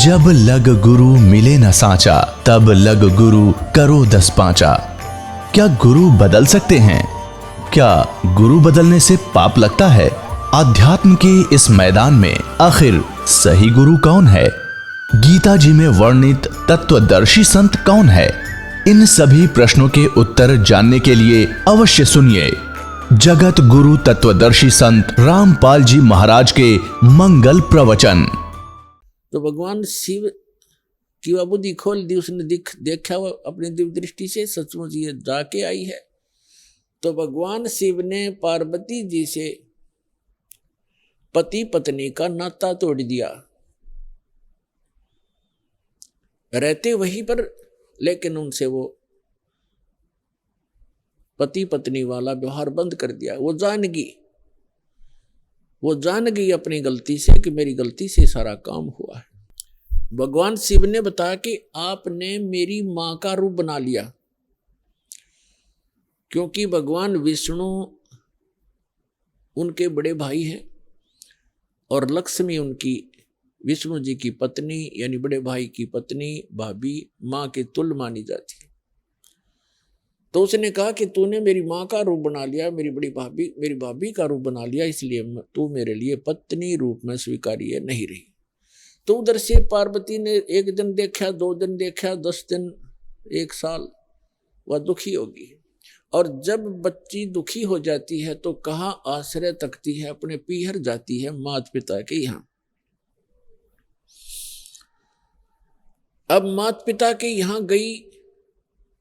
जब लग गुरु मिले न सांचा, तब लग गुरु करो 10 पांचा। क्या गुरु बदल सकते हैं? क्या गुरु बदलने से पाप लगता है? अध्यात्म के इस मैदान में आखिर सही गुरु कौन है? गीता जी में वर्णित तत्वदर्शी संत कौन है? इन सभी प्रश्नों के उत्तर जानने के लिए अवश्य सुनिए जगत गुरु तत्वदर्शी संत रामपाल जी महाराज के मंगल प्रवचन। तो भगवान शिव की वह बुद्धि खोल दी, उसने देखा वो अपनी दिव्य दृष्टि से, सचमुच ये जाके आई है। तो भगवान शिव ने पार्वती जी से पति पत्नी का नाता तोड़ दिया, रहते वहीं पर, लेकिन उनसे वो पति पत्नी वाला व्यवहार बंद कर दिया। वो जान गई अपनी गलती से कि मेरी गलती से सारा काम हुआ है। भगवान शिव ने बताया कि आपने मेरी मां का रूप बना लिया, क्योंकि भगवान विष्णु उनके बड़े भाई हैं और लक्ष्मी उनकी विष्णु जी की पत्नी यानी बड़े भाई की पत्नी, भाभी, मां के तुल्य मानी जाती है। तो उसने कहा कि तूने मेरी माँ का रूप बना लिया, मेरी भाभी का रूप बना लिया, इसलिए तू मेरे लिए पत्नी रूप में स्वीकार्य नहीं रही। तो उधर से पार्वती ने 1 दिन देखा, 2 दिन देखा, 10 दिन, 1 साल, वह दुखी होगी। और जब बच्ची दुखी हो जाती है तो कहाँ आश्रय तकती है, अपने पीहर जाती है माता पिता के यहाँ। अब माता पिता के यहाँ गई,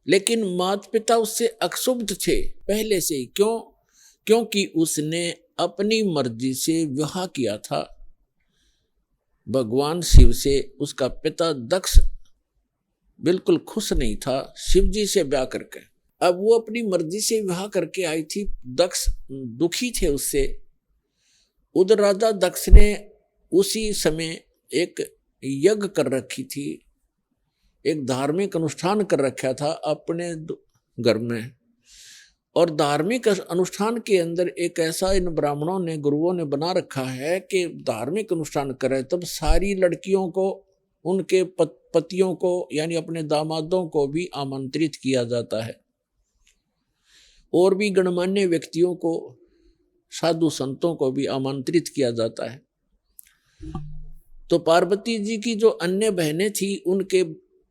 लेकिन माता पिता उससे अक्षुब्ध थे पहले से ही। क्योंकि उसने अपनी मर्जी से विवाह किया था भगवान शिव से। उसका पिता दक्ष बिल्कुल खुश नहीं था शिव जी से ब्याह करके। अब वो अपनी मर्जी से विवाह करके आई थी, दक्ष दुखी थे उससे। उधर राजा दक्ष ने उसी समय एक यज्ञ कर रखी थी, एक धार्मिक अनुष्ठान कर रखा था अपने घर में। और धार्मिक अनुष्ठान के अंदर एक ऐसा इन ब्राह्मणों ने, गुरुओं ने बना रखा है कि धार्मिक अनुष्ठान करे तब सारी लड़कियों को, उनके पतियों को यानी अपने दामादों को भी आमंत्रित किया जाता है, और भी गणमान्य व्यक्तियों को, साधु संतों को भी आमंत्रित किया जाता है। तो पार्वती जी की जो अन्य बहनें थी, उनके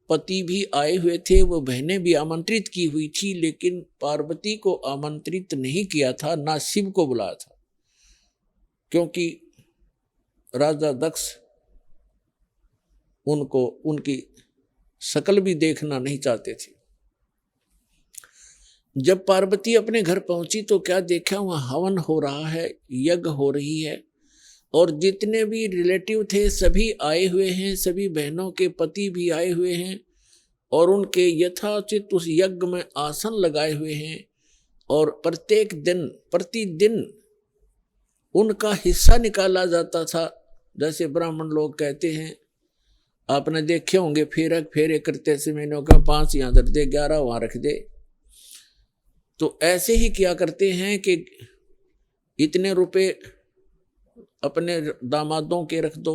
पति भी आए हुए थे, वो बहनें भी आमंत्रित की हुई थी, लेकिन पार्वती को आमंत्रित नहीं किया था, ना शिव को बुलाया था, क्योंकि राजा दक्ष उनको उनकी शक्ल भी देखना नहीं चाहते थे। जब पार्वती अपने घर पहुंची तो क्या देखा, वहां हवन हो रहा है, यज्ञ हो रही है, और जितने भी रिलेटिव थे सभी आए हुए हैं, सभी बहनों के पति भी आए हुए हैं, और उनके यथाचित उस यज्ञ में आसन लगाए हुए हैं। और प्रतिदिन उनका हिस्सा निकाला जाता था। जैसे ब्राह्मण लोग कहते हैं, आपने देखे होंगे, फेरे करते समय का 5 यहाँ धर दे, 11 वहाँ रख दे। तो ऐसे ही किया करते हैं कि इतने रुपए अपने दामादों के रख दो।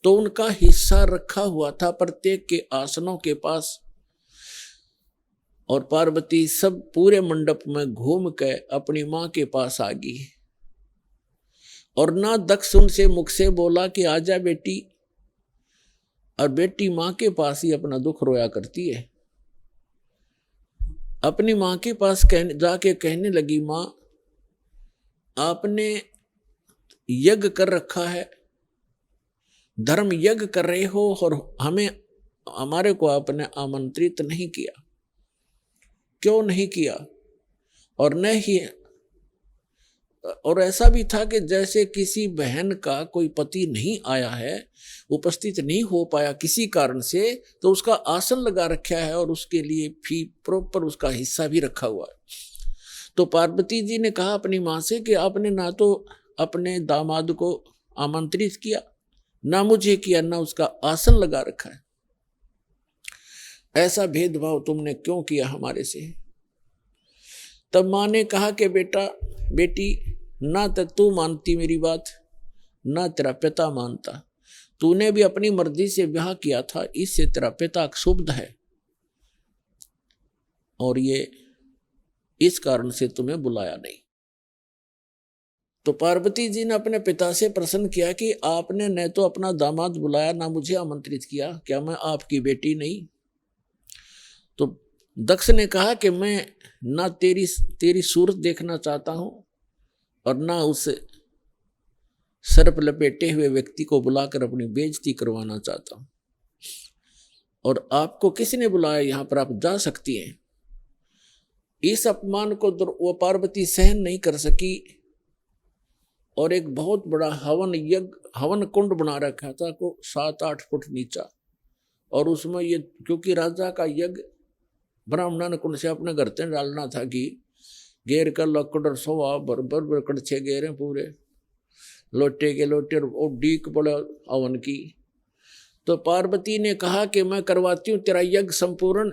तो उनका हिस्सा रखा हुआ था प्रत्येक के आसनों के पास। और पार्वती सब पूरे मंडप में घूम के अपनी माँ के पास आ गई, और ना दक्ष उनसे मुख से बोला कि आजा बेटी, और बेटी माँ के पास ही अपना दुख रोया करती है। अपनी माँ के पास जाके कहने लगी, माँ आपने यज्ञ कर रखा है, धर्म यज्ञ कर रहे हो, और हमारे को आपने आमंत्रित नहीं किया, क्यों नहीं किया? और ऐसा भी था कि जैसे किसी बहन का कोई पति नहीं आया है, उपस्थित नहीं हो पाया किसी कारण से, तो उसका आसन लगा रखा है और उसके लिए फी प्रॉपर उसका हिस्सा भी रखा हुआ है। तो पार्वती जी ने कहा अपनी माँ से कि आपने ना तो अपने दामाद को आमंत्रित किया, ना मुझे किया, ना उसका आसन लगा रखा है। ऐसा भेदभाव तुमने क्यों किया हमारे से? तब माँ ने कहा कि बेटी, ना तो तू मानती मेरी बात, ना तेरा पिता मानता, तूने भी अपनी मर्जी से ब्याह किया था, इससे तेरा पिता क्षुब्ध है और ये इस कारण से तुम्हें बुलाया नहीं। तो पार्वती जी ने अपने पिता से प्रश्न किया कि आपने न तो अपना दामाद बुलाया, ना मुझे आमंत्रित किया, क्या मैं आपकी बेटी नहीं? तो दक्ष ने कहा कि मैं ना तेरी सूरत देखना चाहता हूं और ना उस सर्प लपेटे हुए व्यक्ति को बुलाकर अपनी बेइज्जती करवाना चाहता हूं। और आपको किसने बुलाया यहां पर, आप जा सकती हैं। इस अपमान को वो पार्वती सहन नहीं कर सकी और एक बहुत बड़ा हवन कुंड बना रखा था को 7-8 फुट नीचा, और उसमें ये क्योंकि राजा का यज्ञ ब्राह्मण कुंड से अपने घर से डालना था कि घेर का लकड़ और सोवा बरबर कड़छे घेरे पूरे लोटे के लोटे और डीक पड़े हवन की। तो पार्वती ने कहा कि मैं करवाती हूँ तेरा यज्ञ संपूर्ण।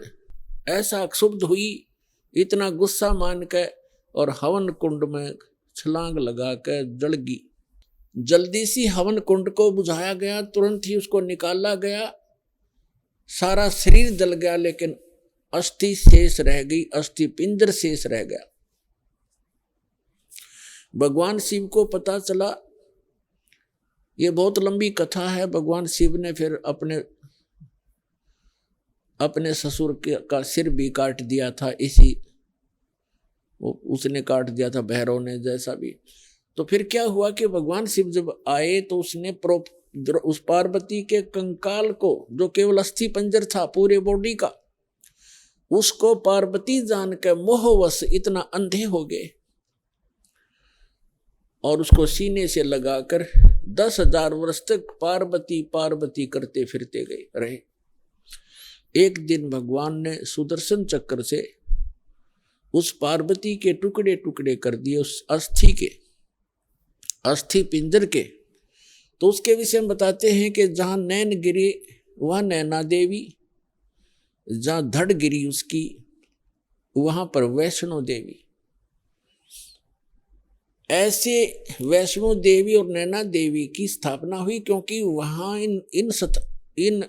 ऐसा क्षुब्ध हुई, इतना गुस्सा मान के, और हवन कुंड में छलांग लगा कर जल गई। जल्दी सी हवन कुंड को बुझाया गया, तुरंत ही उसको निकाला गया, सारा शरीर जल गया, लेकिन अस्थि शेष रह गई, अस्थि पिंजर शेष रह गया। भगवान शिव को पता चला, ये बहुत लंबी कथा है। भगवान शिव ने फिर अपने ससुर का सिर भी काट दिया था, उसने काट दिया था भैरव ने, जैसा भी। तो फिर क्या हुआ कि भगवान शिव जब आए तो उसने उस पार्वती के कंकाल को, जो केवल अस्थि पंजर था पूरे बॉडी का, उसको पार्वती जान के मोहवश इतना अंधे हो गए और उसको सीने से लगाकर 10,000 वर्ष तक पार्वती पार्वती करते फिरते गए रहे। एक दिन भगवान ने सुदर्शन चक्र से उस पार्वती के टुकड़े टुकड़े कर दिए, उस अस्थि पिंजर के। तो उसके विषय में बताते हैं कि जहां नैन गिरी वह नैना देवी, जहां धड़ गिरी उसकी वहां पर वैष्णो देवी। ऐसे वैष्णो देवी और नैना देवी की स्थापना हुई क्योंकि वहां इन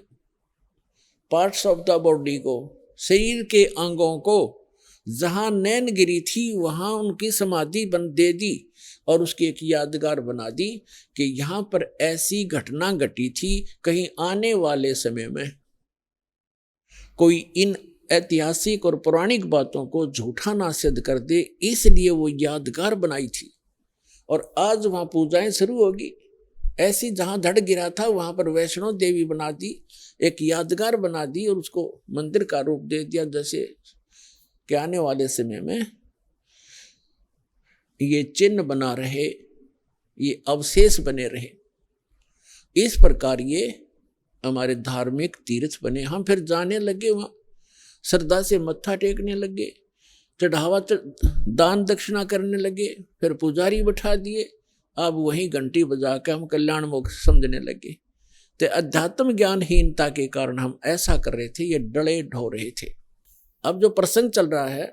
पार्ट्स ऑफ द बॉडी को, शरीर के अंगों को, जहां नैन गिरी थी वहां उनकी समाधि दे दी और उसकी एक यादगार बना दी कि यहां पर ऐसी घटना घटी थी, कहीं आने वाले समय में कोई इन ऐतिहासिक और पौराणिक बातों को झूठा ना सिद्ध कर दे, इसलिए वो यादगार बनाई थी। और आज वहां पूजाएं शुरू होगी। ऐसी जहां धड़ गिरा था वहां पर वैष्णो देवी बना दी, एक यादगार बना दी और उसको मंदिर का रूप दे दिया, जैसे कि आने वाले समय में ये चिन्ह बना रहे, ये अवशेष बने रहे। इस प्रकार ये हमारे धार्मिक तीर्थ बने। हम फिर जाने लगे, वहां श्रद्धा से मत्था टेकने लगे, चढ़ावा दान दक्षिणा करने लगे, फिर पुजारी बैठा दिए, अब वही घंटी बजा के हम कल्याण मोक्ष समझने लगे। तो अध्यात्म ज्ञानहीनता के कारण हम ऐसा कर रहे थे, ये डले ढो रहे थे। अब जो प्रसंग चल रहा है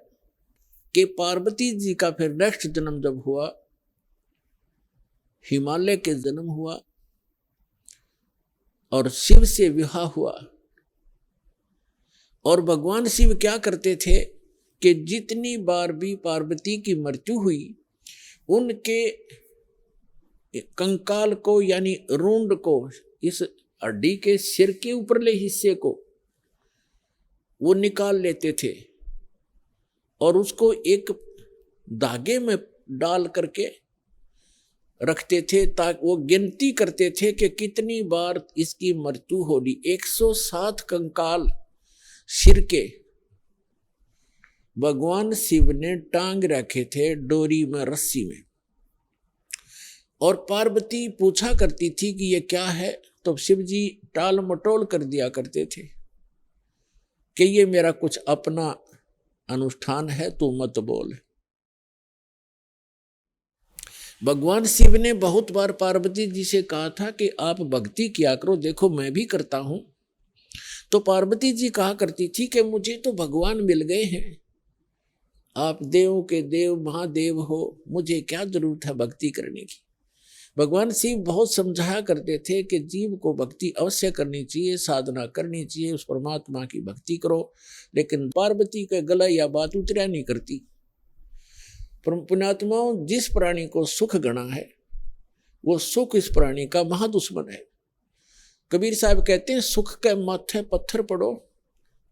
कि पार्वती जी का फिर नेक्स्ट जन्म जब हुआ, हिमालय के जन्म हुआ और शिव से विवाह हुआ। और भगवान शिव क्या करते थे कि जितनी बार भी पार्वती की मृत्यु हुई, उनके कंकाल को यानी रूंड को, इस हड्डी के सिर के ऊपरले हिस्से को वो निकाल लेते थे और उसको एक धागे में डाल करके रखते थे, ताकि वो गिनती करते थे कि कितनी बार इसकी मृत्यु होगी। 107 कंकाल सिर के भगवान शिव ने टांग रखे थे डोरी में, रस्सी में। और पार्वती पूछा करती थी कि ये क्या है, तो शिव जी टाल मटोल कर दिया करते थे कि ये मेरा कुछ अपना अनुष्ठान है, तू मत बोल। भगवान शिव ने बहुत बार पार्वती जी से कहा था कि आप भक्ति किया करो, देखो मैं भी करता हूं। तो पार्वती जी कहा करती थी कि मुझे तो भगवान मिल गए हैं, आप देवों के देव महादेव हो, मुझे क्या जरूरत है भक्ति करने की। भगवान शिव बहुत समझाया करते थे कि जीव को भक्ति अवश्य करनी चाहिए, साधना करनी चाहिए, उस परमात्मा की भक्ति करो। लेकिन पार्वती के गला या बात उतरा नहीं करती। पुण्यात्माओं, जिस प्राणी को सुख गणा है वो सुख इस प्राणी का महादुश्मन है। कबीर साहब कहते हैं, सुख के माथे पत्थर पड़ो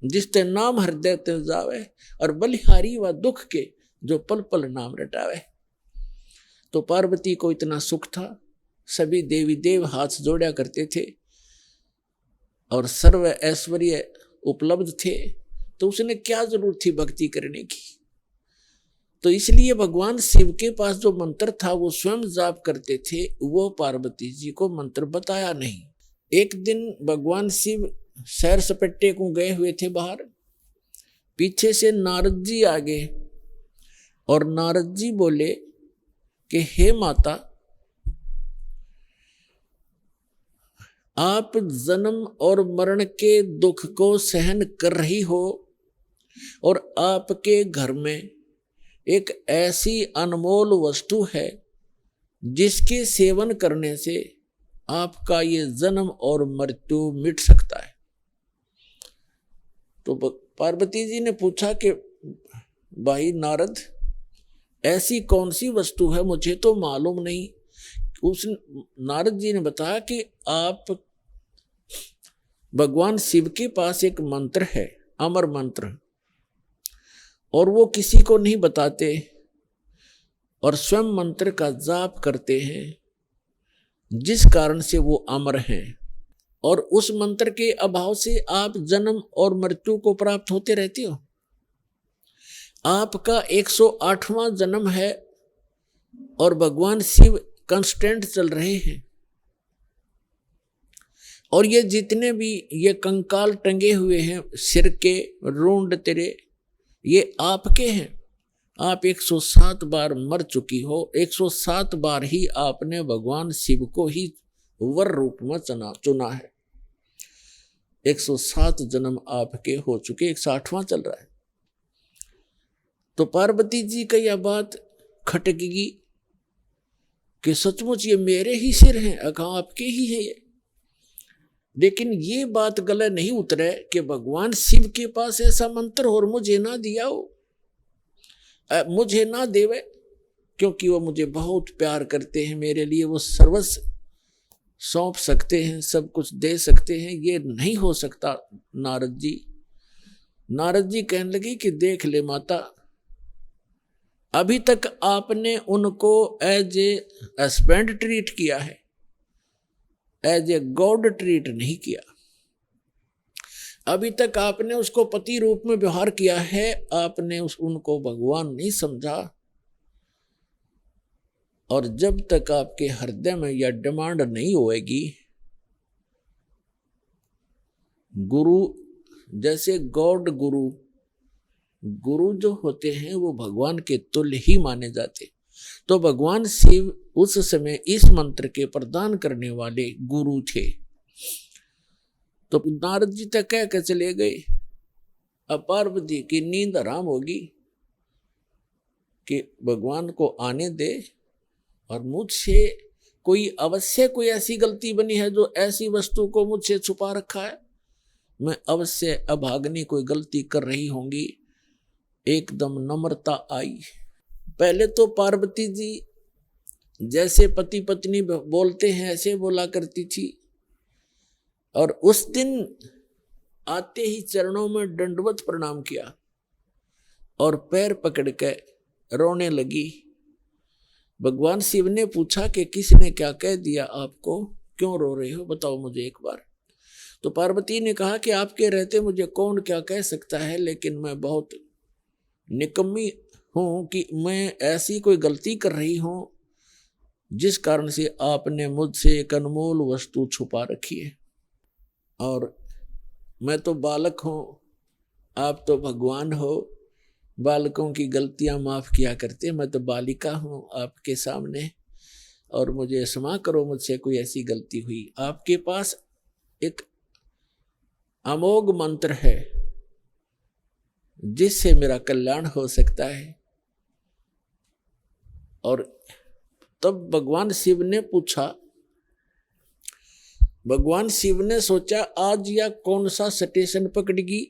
जिसते नाम हृदय ते जावे, और बलिहारी व दुख के जो पल पल नाम रटावे। तो पार्वती को इतना सुख था, सभी देवी देव हाथ जोड़ा करते थे और सर्व ऐश्वर्य उपलब्ध थे, तो उसने क्या जरूरत थी भक्ति करने की। तो इसलिए भगवान शिव के पास जो मंत्र था वो स्वयं जाप करते थे, वो पार्वती जी को मंत्र बताया नहीं। एक दिन भगवान शिव सैर सपट्टे को गए हुए थे बाहर, पीछे से नारद जी आ गए और नारद जी बोले कि हे माता, आप जन्म और मरण के दुख को सहन कर रही हो और आपके घर में एक ऐसी अनमोल वस्तु है जिसके सेवन करने से आपका ये जन्म और मृत्यु मिट सकता है। तो पार्वती जी ने पूछा कि भाई नारद, ऐसी कौन सी वस्तु है, मुझे तो मालूम नहीं। उस नारद जी ने बताया कि आप भगवान शिव के पास एक मंत्र है, अमर मंत्र, और वो किसी को नहीं बताते और स्वयं मंत्र का जाप करते हैं, जिस कारण से वो अमर हैं। और उस मंत्र के अभाव से आप जन्म और मृत्यु को प्राप्त होते रहते हो। आपका 108वां जन्म है और भगवान शिव कांस्टेंट चल रहे हैं, और ये जितने भी ये कंकाल टंगे हुए हैं सिर के रूंड तेरे, ये आपके हैं। आप 107 बार मर चुकी हो, 107 बार ही आपने भगवान शिव को ही वर रूप में चुना है। 107 जन्म आपके हो चुके, 108वां चल रहा है। तो पार्वती जी का यह बात खटकेगी कि सचमुच ये मेरे ही सिर हैं, अगर आपके ही हैं ये। लेकिन ये बात गले नहीं उतरे कि भगवान शिव के पास ऐसा मंत्र और मुझे ना दिया हो, मुझे ना देवे, क्योंकि वो मुझे बहुत प्यार करते हैं, मेरे लिए वो सर्वस्व सौंप सकते हैं, सब कुछ दे सकते हैं। ये नहीं हो सकता नारद जी। नारद जी कहने लगे कि देख ले माता, अभी तक आपने उनको एज ए हस्बैंड ट्रीट किया है, एज ए गॉड ट्रीट नहीं किया। अभी तक आपने उसको पति रूप में व्यवहार किया है, आपने उनको भगवान नहीं समझा। और जब तक आपके हृदय में यह डिमांड नहीं होएगी, गुरु जैसे गॉड गुरु जो होते हैं वो भगवान के तुल्य ही माने जाते। तो भगवान शिव उस समय इस मंत्र के प्रदान करने वाले गुरु थे। तो नारद जी तक कह के चले गए, अब पार्वती की नींद हराम होगी कि भगवान को आने दे, और मुझसे कोई अवश्य कोई ऐसी गलती बनी है जो ऐसी वस्तु को मुझसे छुपा रखा है, मैं अवश्य अभाग्नि कोई गलती कर रही होंगी। एकदम नम्रता आई। पहले तो पार्वती जी जैसे पति पत्नी बोलते हैं ऐसे बोला करती थी, और उस दिन आते ही चरणों में दंडवत प्रणाम किया और पैर पकड़ के रोने लगी। भगवान शिव ने पूछा कि किसने क्या कह दिया आपको, क्यों रो रहे हो, बताओ मुझे एक बार। तो पार्वती ने कहा कि आपके रहते मुझे कौन क्या कह सकता है, लेकिन मैं बहुत निकम्मी हूं कि मैं ऐसी कोई गलती कर रही हूं जिस कारण से आपने मुझसे एक अनमोल वस्तु छुपा रखी है। और मैं तो बालक हूं, आप तो भगवान हो, बालकों की गलतियां माफ किया करते, मैं तो बालिका हूं आपके सामने, और मुझे क्षमा करो, मुझसे कोई ऐसी गलती हुई। आपके पास एक अमोघ मंत्र है जिससे मेरा कल्याण हो सकता है, और तब भगवान शिव ने पूछा, भगवान शिव ने सोचा आज या कौन सा स्टेशन पकड़गी,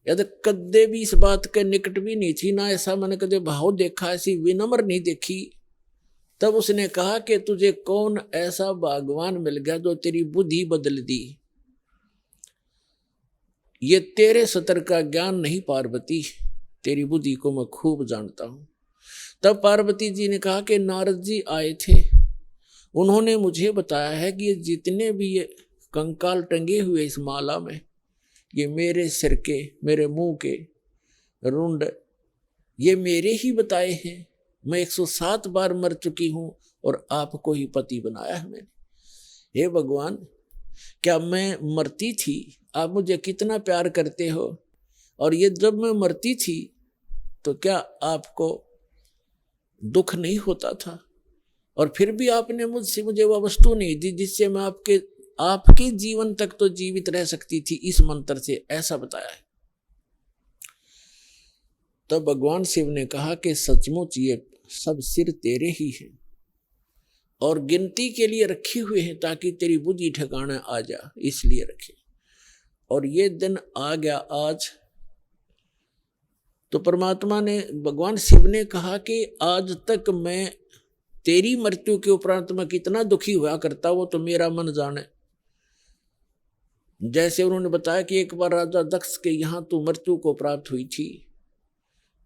यदि कदे भी इस बात के निकट भी नहीं थी, ना ऐसा मैंने कदे भाव देखा, ऐसी विनम्र नहीं देखी। तब उसने कहा कि तुझे कौन ऐसा भगवान मिल गया जो तेरी बुद्धि बदल दी, ये तेरे सतर का ज्ञान नहीं पार्वती, तेरी बुद्धि को मैं खूब जानता हूं। तब पार्वती जी ने कहा कि नारद जी आए थे, उन्होंने मुझे बताया है कि ये जितने भी ये कंकाल टंगे हुए इस माला में, ये मेरे सिर के, मेरे मुंह के रुंड, ये मेरे ही बताए हैं। मैं 107 बार मर चुकी हूं और आपको ही पति बनाया है मैंने। हे भगवान, क्या मैं मरती थी आप मुझे कितना प्यार करते हो, और ये जब मैं मरती थी तो क्या आपको दुख नहीं होता था, और फिर भी आपने मुझसे मुझे वह वस्तु नहीं दी जिससे मैं आपके जीवन तक तो जीवित रह सकती थी, इस मंत्र से, ऐसा बताया है। तब भगवान शिव ने कहा कि सचमुच ये सब सिर तेरे ही हैं और गिनती के लिए रखे हुए हैं ताकि तेरी बुद्धि ठिकाने आ जा, इसलिए रखे। और ये दिन आ गया आज। तो परमात्मा ने, भगवान शिव ने कहा कि आज तक मैं तेरी मृत्यु के उपरांत मैं कितना दुखी हुआ करता, वो तो मेरा मन जाने। जैसे उन्होंने बताया कि एक बार राजा दक्ष के यहाँ तू मृत्यु को प्राप्त हुई थी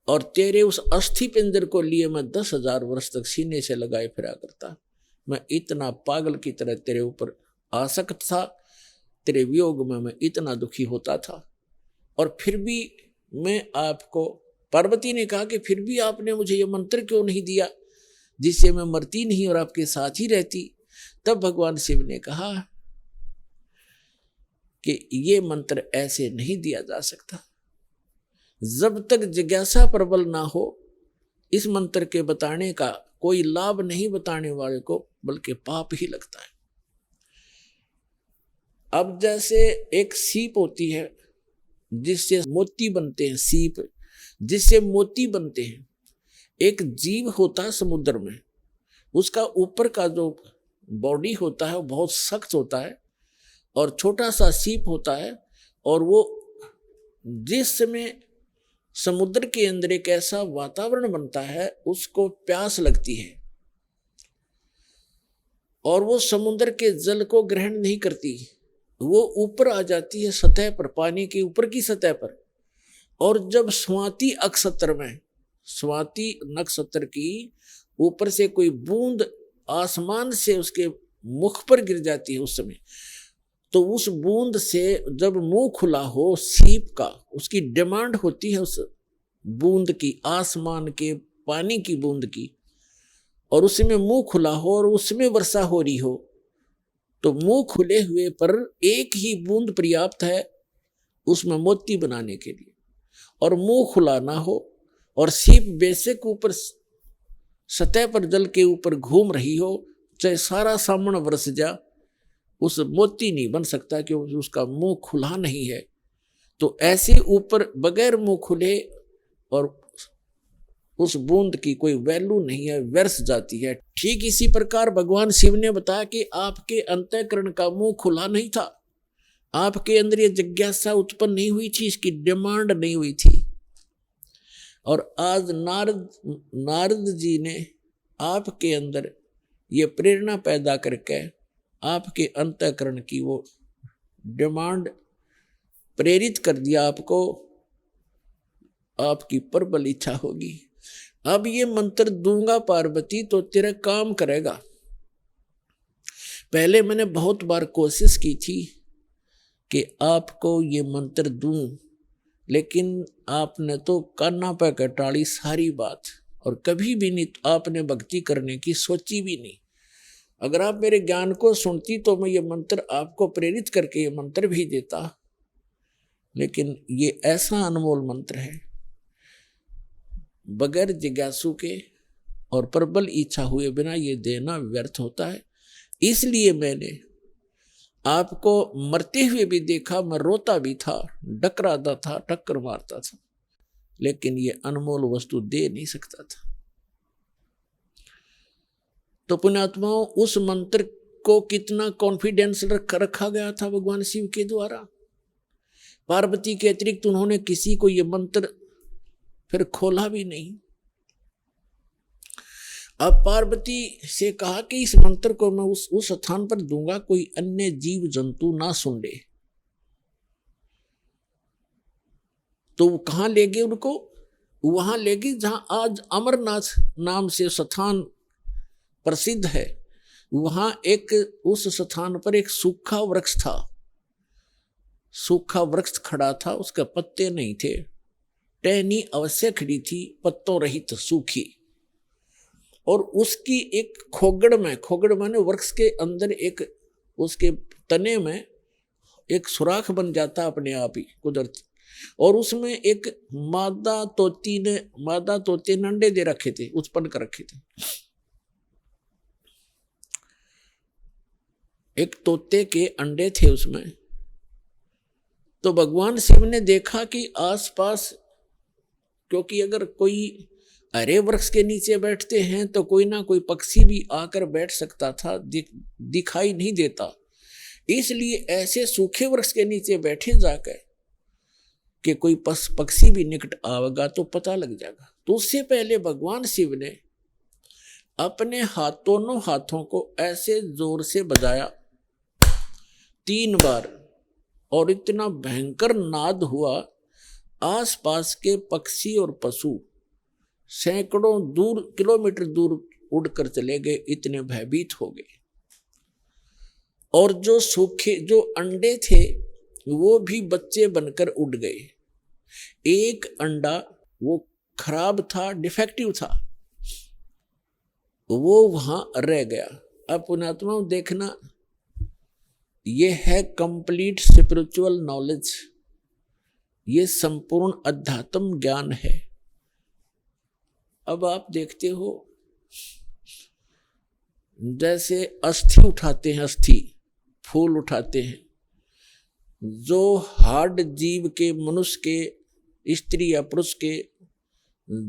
और तेरे उस अस्थि पिंजर को लिए मैं 10,000 वर्ष तक सीने से लगाए फिरा करता। मैं इतना पागल की तरह तेरे ऊपर आसक्त था, तेरे वियोग में मैं इतना दुखी होता था, और फिर भी मैं आपको, पार्वती ने कहा कि फिर भी आपने मुझे ये मंत्र क्यों नहीं दिया जिससे मैं मरती नहीं और आपके साथ ही रहती। तब भगवान शिव ने कहा कि ये मंत्र ऐसे नहीं दिया जा सकता, जब तक जिज्ञासा प्रबल ना हो इस मंत्र के बताने का कोई लाभ नहीं बताने वाले को, बल्कि पाप ही लगता है। अब जैसे एक सीप होती है जिससे मोती बनते हैं, सीप जिससे मोती बनते हैं। एक जीव होता है समुद्र में, उसका ऊपर का जो बॉडी होता है वो बहुत सख्त होता है, और छोटा सा सीप होता है, और वो जिस समय समुद्र के अंदर एक ऐसा वातावरण बनता है, उसको प्यास लगती है और वो समुद्र के जल को ग्रहण नहीं करती, वो ऊपर आ जाती है सतह पर, पानी के ऊपर की सतह पर। और जब स्वाति अक्षत्र में, स्वाति नक्षत्र की ऊपर से कोई बूंद आसमान से उसके मुख पर गिर जाती है, उस समय तो उस बूंद से जब मुंह खुला हो सीप का, उसकी डिमांड होती है उस बूंद की, आसमान के पानी की बूंद की, और उसमें मुंह खुला हो और उसमें वर्षा हो रही हो, तो मुंह खुले हुए पर एक ही बूंद पर्याप्त है उसमें मोती बनाने के लिए, और मुंह खुला ना हो और सीप बेशक ऊपर सतह पर जल के ऊपर घूम रही हो, चाहे सारा सामने बरस जा, उस मोती नहीं बन सकता क्योंकि उसका मुंह खुला नहीं है। तो ऐसे ऊपर बगैर मुंह खुले और उस बूंद की कोई वैल्यू नहीं है, व्यर्थ जाती है। ठीक इसी प्रकार भगवान शिव ने बताया कि आपके अंतःकरण का मुंह खुला नहीं था, आपके अंदर ये जिज्ञासा उत्पन्न नहीं हुई थी, इसकी डिमांड नहीं हुई थी। और आज नारद जी ने आपके अंदर ये प्रेरणा पैदा करके आपके अंतःकरण की वो डिमांड प्रेरित कर दिया, आपको आपकी प्रबल इच्छा होगी। अब ये मंत्र दूंगा पार्वती तो तेरा काम करेगा। पहले मैंने बहुत बार कोशिश की थी कि आपको ये मंत्र दूं, लेकिन आपने तो कान्ना पे कटाड़ी सारी बात, और कभी भी नहीं आपने भक्ति करने की सोची भी नहीं। अगर आप मेरे ज्ञान को सुनती तो मैं ये मंत्र आपको प्रेरित करके ये मंत्र भी देता, लेकिन ये ऐसा अनमोल मंत्र है, बगैर जिज्ञासु के और प्रबल इच्छा हुए बिना ये देना व्यर्थ होता है। इसलिए मैंने आपको मरते हुए भी देखा, मैं रोता भी था, डकराता था, टक्कर मारता था, लेकिन ये अनमोल वस्तु दे नहीं सकता था। तो पुण्यात्माओं, उस मंत्र को कितना कॉन्फिडेंस रखा गया था भगवान शिव के द्वारा। पार्वती के अतिरिक्त उन्होंने किसी को ये मंत्र फिर खोला भी नहीं। अब पार्वती से कहा कि इस मंत्र को मैं उस स्थान पर दूंगा, कोई अन्य जीव जंतु ना सुन ले। तो कहां ले गए उनको? वहां ले गए जहां आज अमरनाथ नाम से स्थान प्रसिद्ध है। वहां उस स्थान पर एक सूखा वृक्ष था। सूखा वृक्ष खड़ा था, उसके पत्ते नहीं थे, टहनी अवश्य खड़ी थी, पत्तों रहित सूखी। और उसकी एक खोगड़ माने वृक्ष के अंदर एक उसके तने में एक सुराख बन जाता अपने आप ही कुदरती। और उसमें एक मादा तोते ने अंडे दे रखे थे, उत्पन्न कर रखे थे। एक तोते के अंडे थे उसमें। तो भगवान शिव ने देखा कि आसपास, क्योंकि अगर कोई हरे वृक्ष के नीचे बैठते हैं तो कोई ना कोई पक्षी भी आकर बैठ सकता था, दिखाई नहीं देता। इसलिए ऐसे सूखे वृक्ष के नीचे बैठे जाकर कि कोई पक्षी भी निकट आएगा तो पता लग जाएगा। तो उससे पहले भगवान शिव ने अपने दोनों हाथों को ऐसे जोर से बजाया 3 बार, और इतना भयंकर नाद हुआ, आसपास के पक्षी और पशु सैकड़ों किलोमीटर दूर उड़कर चले गए, इतने भयभीत हो गए। और जो अंडे थे वो भी बच्चे बनकर उड़ गए। एक अंडा वो खराब था, डिफेक्टिव था, वो वहां रह गया। अब पुण्यात्मा देखना, ये है कंप्लीट स्पिरिचुअल नॉलेज, ये संपूर्ण अध्यात्म ज्ञान है। अब आप देखते हो जैसे अस्थि उठाते हैं, अस्थि फूल उठाते हैं, जो हार्ड जीव के, मनुष्य के, स्त्री या पुरुष के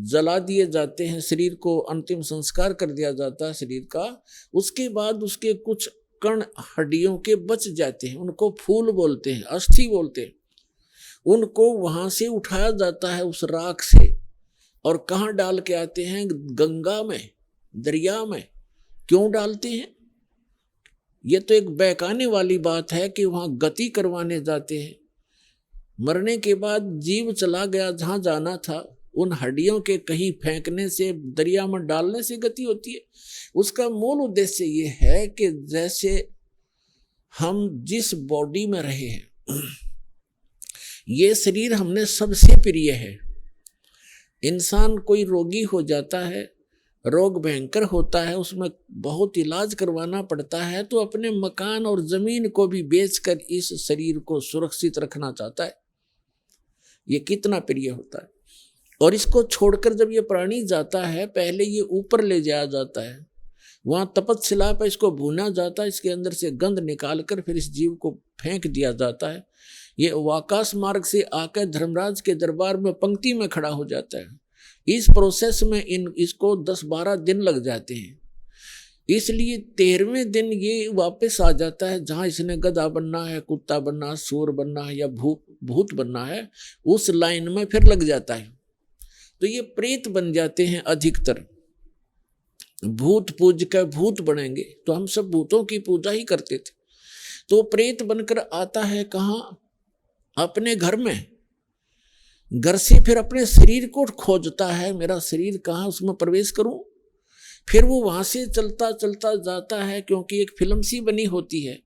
जला दिए जाते हैं, शरीर को अंतिम संस्कार कर दिया जाता है शरीर का। उसके बाद उसके कुछ कण हड्डियों के बच जाते हैं, उनको फूल बोलते हैं, अस्थि बोलते हैं। उनको वहां से उठाया जाता है उस राख से, और कहाँ डाल के आते हैं? गंगा में, दरिया में। क्यों डालते हैं? ये तो एक बहकाने वाली बात है कि वहां गति करवाने जाते हैं। मरने के बाद जीव चला गया जहां जाना था, उन हड्डियों के कहीं फेंकने से, दरिया में डालने से गति होती है। उसका मूल उद्देश्य ये है कि जैसे हम जिस बॉडी में रहे हैं, ये शरीर हमने सबसे प्रिय है। इंसान कोई रोगी हो जाता है, रोग भयंकर होता है, उसमें बहुत इलाज करवाना पड़ता है, तो अपने मकान और जमीन को भी बेचकर इस शरीर को सुरक्षित रखना चाहता है। ये कितना प्रिय होता है। और इसको छोड़कर जब ये प्राणी जाता है, पहले ये ऊपर ले जाया जाता है, वहां तपस्शिला पर इसको भूना जाता है, इसके अंदर से गंध निकालकर फिर इस जीव को फेंक दिया जाता है। ये आकाश मार्ग से आकर धर्मराज के दरबार में पंक्ति में खड़ा हो जाता है। इस प्रोसेस में इसको 10-12 दिन लग जाते हैं। इसलिए 13वें दिन ये वापस आ जाता है, जहां इसने गधा बनना है, कुत्ता बनना है, सूर बनना है या भूत बनना है, उस लाइन में फिर लग जाता है। तो ये प्रेत बन जाते हैं अधिकतर। भूत पूज कर भूत बनेंगे, तो हम सब भूतों की पूजा ही करते थे। तो प्रेत बनकर आता है कहाँ? अपने घर में। घर से फिर अपने शरीर को खोजता है, मेरा शरीर कहाँ, उसमें प्रवेश करूं। फिर वो वहां से चलता चलता जाता है, क्योंकि एक फिल्म सी बनी होती है,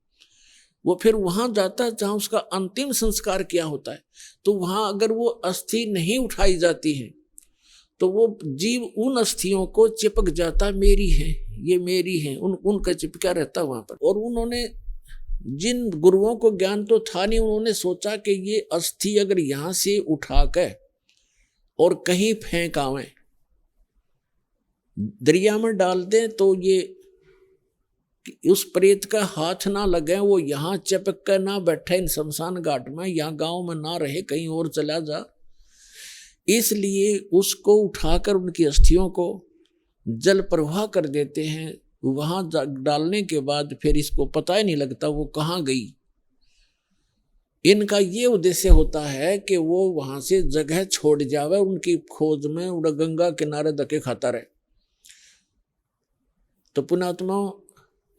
वो फिर वहां जाता है जहां उसका अंतिम संस्कार किया होता है। तो वहां अगर वो अस्थि नहीं उठाई जाती है तो वो जीव उन अस्थियों को चिपक जाता, मेरी है, ये मेरी है, उनका चिपका रहता वहां पर। और उन्होंने, जिन गुरुओं को ज्ञान तो था नहीं, उन्होंने सोचा कि ये अस्थि अगर यहां से उठा कर और कहीं फेंक आवे, दरिया में डाल दें, तो ये उस प्रेत का हाथ ना लगे, वो यहाँ चिपक कर ना बैठे इन शमशान घाट में, यहाँ गांव में ना रहे, कहीं और चला जा। इसलिए उसको उठाकर उनकी अस्थियों को जल प्रवाह कर देते हैं, वहां डालने के बाद फिर इसको पता ही नहीं लगता वो कहाँ गई। इनका ये उद्देश्य होता है कि वो वहां से जगह छोड़ जावे, उनकी खोज में उड़ा गंगा किनारे धक्के खाता रहे। तो पुण्यात्मा,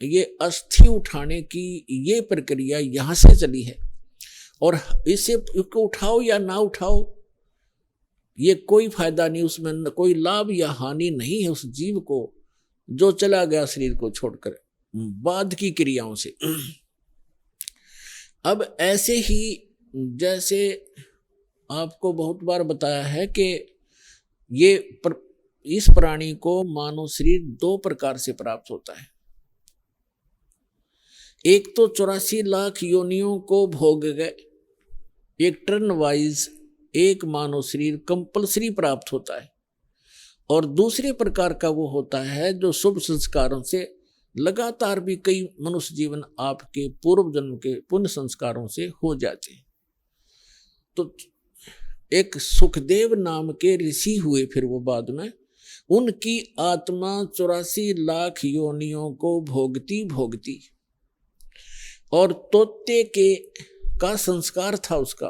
ये अस्थि उठाने की ये प्रक्रिया यहां से चली है, और इसे उठाओ या ना उठाओ ये कोई फायदा नहीं, उसमें कोई लाभ या हानि नहीं है उस जीव को जो चला गया शरीर को छोड़कर बाद की क्रियाओं से। अब ऐसे ही जैसे आपको बहुत बार बताया है कि इस प्राणी को मानव शरीर दो प्रकार से प्राप्त होता है। एक तो 84 लाख योनियों को भोग गए, एक टर्न वाइज एक मानव शरीर कंपलसरी प्राप्त होता है, और दूसरे प्रकार का वो होता है जो शुभ संस्कारों से लगातार भी कई मनुष्य जीवन आपके पूर्व जन्म के पुण्य संस्कारों से हो जाते हैं। तो एक सुखदेव नाम के ऋषि हुए, फिर वो बाद में उनकी आत्मा 84 लाख योनियों को भोगती भोगती, और तोते का संस्कार था उसका।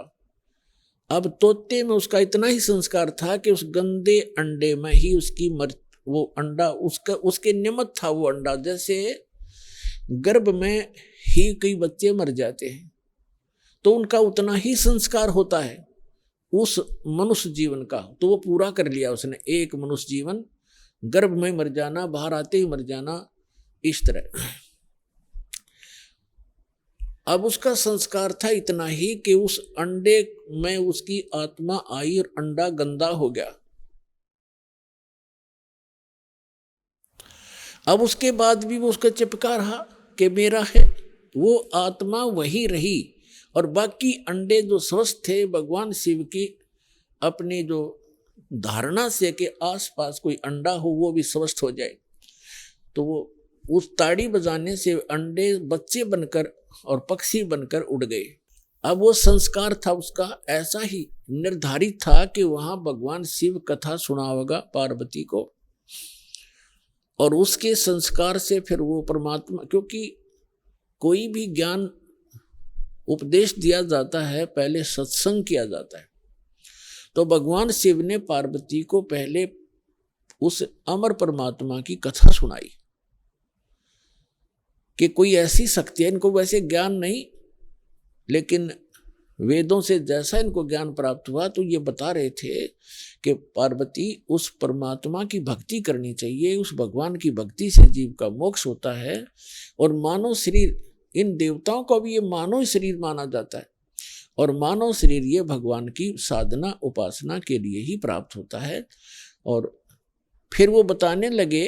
अब तोते में उसका इतना ही संस्कार था कि उस गंदे अंडे में ही उसकी वो अंडा उसके निमित्त था वो अंडा। जैसे गर्भ में ही कई बच्चे मर जाते हैं तो उनका उतना ही संस्कार होता है उस मनुष्य जीवन का, तो वो पूरा कर लिया उसने। एक मनुष्य जीवन, गर्भ में मर जाना, बाहर आते ही मर जाना, इस तरह। अब उसका संस्कार था इतना ही कि उस अंडे में उसकी आत्मा आई और अंडा गंदा हो गया। अब उसके बाद भी वो उसका चिपका रहा कि मेरा है, वो आत्मा वही रही, और बाकी अंडे जो स्वस्थ थे भगवान शिव की अपनी जो धारणा से कि आसपास कोई अंडा हो वो भी स्वस्थ हो जाए, तो वो उस ताड़ी बजाने से अंडे बच्चे बनकर और पक्षी बनकर उड़ गए। अब वो संस्कार था उसका ऐसा ही निर्धारित था कि वहां भगवान शिव कथा सुनावेगा पार्वती को, और उसके संस्कार से फिर वो परमात्मा, क्योंकि कोई भी ज्ञान उपदेश दिया जाता है पहले सत्संग किया जाता है। तो भगवान शिव ने पार्वती को पहले उस अमर परमात्मा की कथा सुनाई कि कोई ऐसी शक्ति है, इनको वैसे ज्ञान नहीं, लेकिन वेदों से जैसा इनको ज्ञान प्राप्त हुआ तो ये बता रहे थे कि पार्वती उस परमात्मा की भक्ति करनी चाहिए, उस भगवान की भक्ति से जीव का मोक्ष होता है। और मानव शरीर, इन देवताओं को भी ये मानव शरीर माना जाता है, और मानव शरीर ये भगवान की साधना उपासना के लिए ही प्राप्त होता है। और फिर वो बताने लगे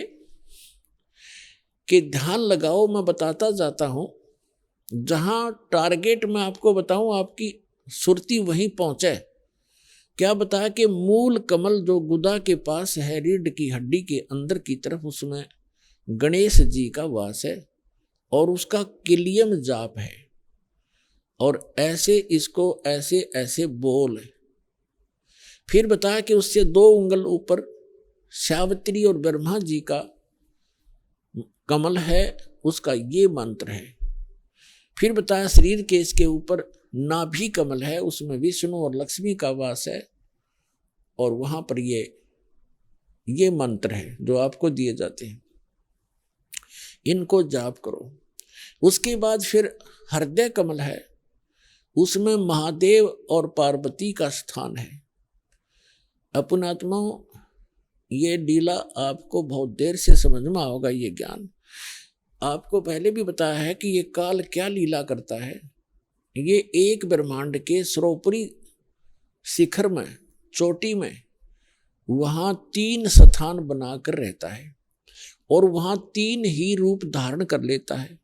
कि ध्यान लगाओ, मैं बताता जाता हूं, जहां टारगेट मैं आपको बताऊं आपकी सुरती वहीं पहुंचे। क्या बताया कि मूल कमल जो गुदा के पास है, रीढ़ की हड्डी के अंदर की तरफ, उसमें गणेश जी का वास है और उसका किलियम जाप है, और ऐसे इसको ऐसे ऐसे बोल। फिर बताया कि उससे 2 उंगल ऊपर सावित्री और ब्रह्मा जी का कमल है, उसका ये मंत्र है। फिर बताया शरीर के इसके ऊपर नाभि कमल है, उसमें विष्णु और लक्ष्मी का वास है, और वहां पर ये मंत्र है जो आपको दिए जाते हैं, इनको जाप करो। उसके बाद फिर हृदय कमल है, उसमें महादेव और पार्वती का स्थान है। अपनात्माओं, ये लीला आपको बहुत देर से समझ में आओगा। ये ज्ञान आपको पहले भी बताया है कि ये काल क्या लीला करता है। ये एक ब्रह्मांड के सर्वोपरि शिखर में, चोटी में, वहां 3 स्थान बनाकर रहता है, और वहां 3 ही रूप धारण कर लेता है,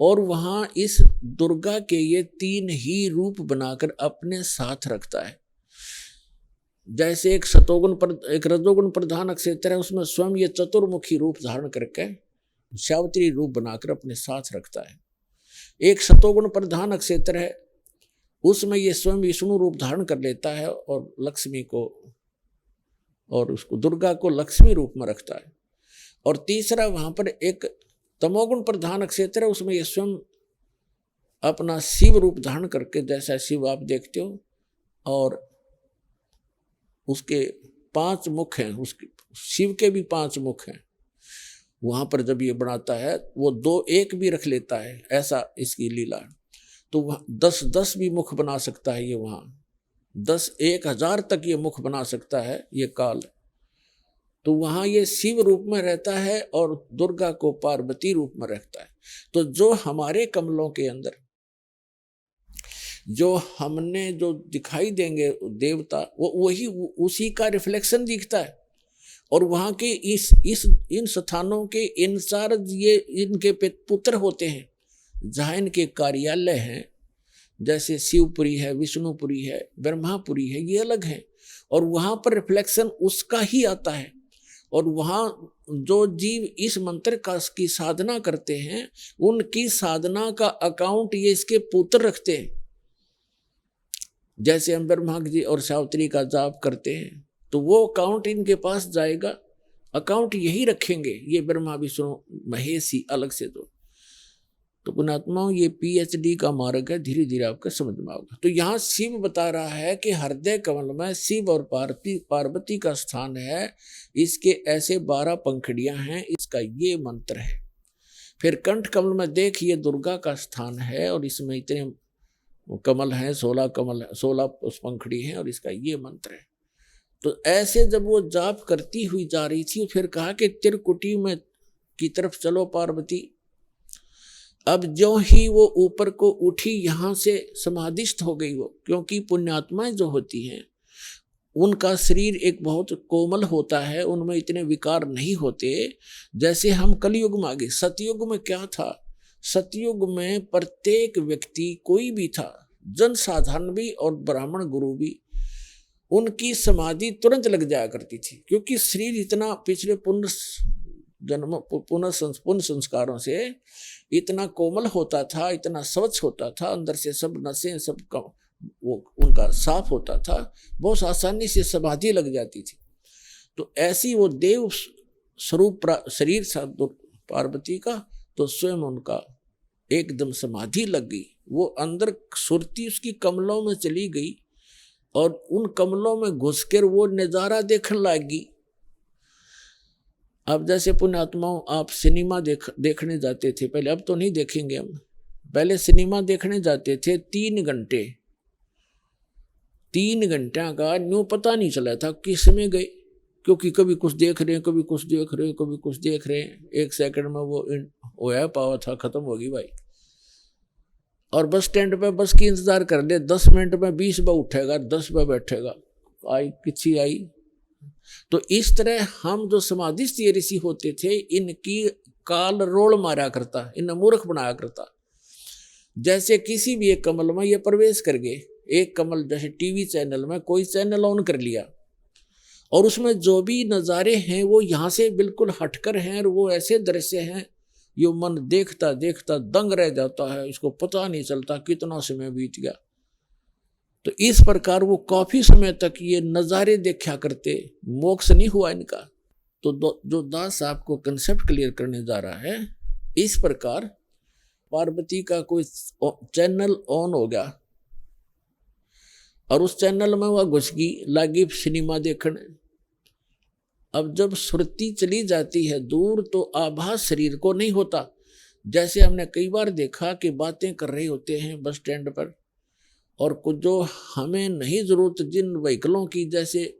और वहां इस दुर्गा के ये 3 ही रूप बनाकर अपने साथ रखता है। जैसे एक एक रजोगुण प्रधान अक्षेत्र है, उसमें स्वयं ये चतुर्मुखी रूप धारण करके सावित्री रूप बनाकर अपने साथ रखता है। एक सतोगुण प्रधान अक्षेत्र है, उसमें ये स्वयं विष्णु रूप धारण कर लेता है और लक्ष्मी को, और उसको दुर्गा को लक्ष्मी रूप में रखता है। और तीसरा वहां पर एक तमोगुण प्रधान क्षेत्र है, उसमें ये स्वयं अपना शिव रूप धारण करके, जैसा शिव आप देखते हो, और उसके 5 मुख हैं, उसके शिव के भी 5 मुख हैं। वहां पर जब ये बनाता है वो 2-1 भी रख लेता है, ऐसा इसकी लीला। तो वह 10-10 भी मुख बना सकता है ये, वहां 10-1000 तक ये मुख बना सकता है ये काल। तो वहां ये शिव रूप में रहता है और दुर्गा को पार्वती रूप में रखता है। तो जो हमारे कमलों के अंदर जो हमने जो दिखाई देंगे देवता, वो वही उसी का रिफ्लेक्शन दिखता है। और वहां के इन स्थानों के इंचार्ज ये इनके पुत्र होते हैं, जहाँ इनके कार्यालय हैं, जैसे शिवपुरी है, विष्णुपुरी है, ब्रह्मापुरी है, ये अलग है। और वहां पर रिफ्लेक्शन उसका ही आता है। और वहां जो जीव इस मंत्र का की साधना करते हैं, उनकी साधना का अकाउंट ये इसके पुत्र रखते हैं। जैसे हम ब्रह्मा जी और सावित्री का जाप करते हैं, तो वो अकाउंट इनके पास जाएगा, अकाउंट यही रखेंगे ये ब्रह्मा विष्णु महेश ही अलग से। तो पुण्यात्माओं, ये PhD का मार्ग है, धीरे धीरे आपको समझ में आएगा। तो यहाँ शिव बता रहा है कि हृदय कमल में शिव और पार्वती का स्थान है, इसके ऐसे 12 पंखुड़ियां हैं, इसका ये मंत्र है। फिर कंठ कमल में देखिए दुर्गा का स्थान है, और इसमें इतने कमल हैं, 16 कमल, 16 पंखुड़ी हैं, और इसका ये मंत्र है। तो ऐसे जब वो जाप करती हुई जा रही थी, फिर कहा कि त्रिकुटी में की तरफ चलो पार्वती। अब जो ही वो ऊपर को उठी, यहां से समाधिस्थ हो गई वो, क्योंकि पुण्यात्माएं जो होती हैं उनका शरीर एक बहुत कोमल होता है, उनमें इतने विकार नहीं होते जैसे हम कलयुग में आ गए। सतयुग में क्या था, सतयुग में प्रत्येक व्यक्ति कोई भी था, जन साधारण भी और ब्राह्मण गुरु भी, उनकी समाधि तुरंत लग जाया करती थी, क्योंकि शरीर इतना पिछले पुनः संस्कारों से इतना कोमल होता था, इतना स्वच्छ होता था, अंदर से सब नसें सब वो उनका साफ होता था, बहुत आसानी से समाधि लग जाती थी। तो ऐसी वो देव स्वरूप शरीर था पार्वती का, तो स्वयं उनका एकदम समाधि लग गई। वो अंदर सुरती उसकी कमलों में चली गई, और उन कमलों में घुसकर वो नजारा देखने लगी। अब जैसे पुण्यात्माओं, आप सिनेमा देखने जाते थे पहले, अब तो नहीं देखेंगे हम, पहले सिनेमा देखने जाते थे 3 घंटे, 3 घंटे का न्यू पता नहीं चला था किस में गए, क्योंकि कभी कुछ देख रहे हैं, कभी कुछ देख रहे हैं, कभी कुछ देख रहे हैं, 1 सेकंड में वो होया पावा था, खत्म होगी भाई। और बस स्टैंड पे बस की इंतजार कर ले, 10 मिनट में 20 बार उठेगा, 10 बार बैठेगा, आई किसी आई। तो इस तरह हम जो समाधिस्थ ये ऋषि होते थे, इनकी काल रोल मारा करता, इन्हें मूर्ख बनाया करता। जैसे किसी भी एक कमल में ये प्रवेश कर गए, एक कमल जैसे टीवी चैनल में कोई चैनल ऑन कर लिया, और उसमें जो भी नज़ारे हैं वो यहाँ से बिल्कुल हटकर हैं, और वो ऐसे दृश्य हैं यो मन देखता देखता दंग रह जाता है, इसको पता नहीं चलता कितना समय बीत गया। तो इस प्रकार वो काफी समय तक ये नज़ारे देखा करते, मोक्ष नहीं हुआ इनका। तो जो दास आपको कंसेप्ट क्लियर करने जा रहा है, इस प्रकार पार्वती का कोई चैनल ऑन हो गया, और उस चैनल में वह घुस गई, लागी सिनेमा देखने। अब जब सुरती चली जाती है दूर, तो आभास शरीर को नहीं होता। जैसे हमने कई बार देखा कि बातें कर रहे होते हैं बस स्टैंड पर, और कुछ जो हमें नहीं जरूरत जिन व्हीकलों की, जैसे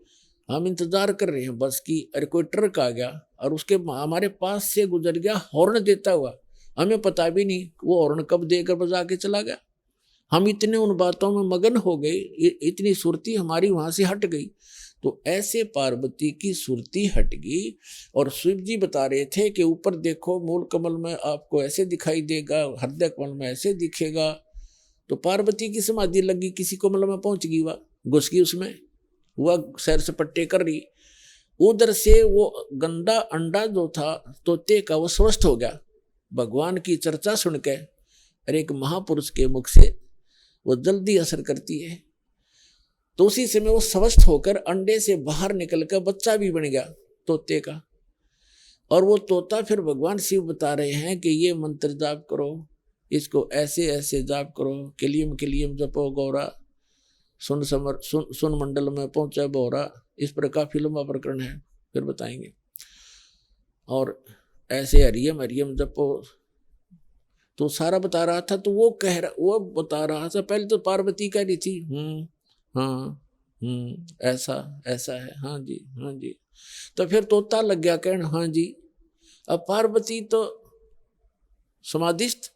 हम इंतजार कर रहे हैं बस की, अरे कोई ट्रक आ गया और उसके हमारे पास से गुजर गया हॉर्न देता हुआ, हमें पता भी नहीं वो हॉर्न कब देकर बजा के चला गया। हम इतने उन बातों में मगन हो गए, इतनी सुरती हमारी वहां से हट गई। तो ऐसे पार्वती की सुरती हट गई, और शिव जी बता रहे थे कि ऊपर देखो मूल कमल में आपको ऐसे दिखाई देगा, हृदय कमल में ऐसे दिखेगा। तो पार्वती की समाधि लगी, किसी कमल में पहुंच गई, वह घुस गई उसमें, वह सैर सपट्टे कर रही। उधर से वो गंदा अंडा जो था तोते का, वो स्वस्थ हो गया भगवान की चर्चा सुन के, और एक महापुरुष के मुख से वो जल्दी असर करती है। तो उसी समय वो स्वस्थ होकर अंडे से बाहर निकलकर बच्चा भी बन गया तोते का। और वो तोता फिर भगवान शिव बता रहे हैं कि ये मंत्र जाप करो, इसको ऐसे ऐसे जाप करो, किलियम किलियम जपो गौरा, सुन मंडल में पहुंचा बोरा। इस पर काफी लंबा प्रकरण है, फिर बताएंगे। और ऐसे हरियम हरियम जपो, तो सारा बता रहा था। तो वो बता रहा था, पहले तो पार्वती कह रही थी हाँ ऐसा ऐसा है, हाँ जी हाँ जी। तो फिर तोता लग गया कहने हाँ जी। अब पार्वती तो समाधिस्थ,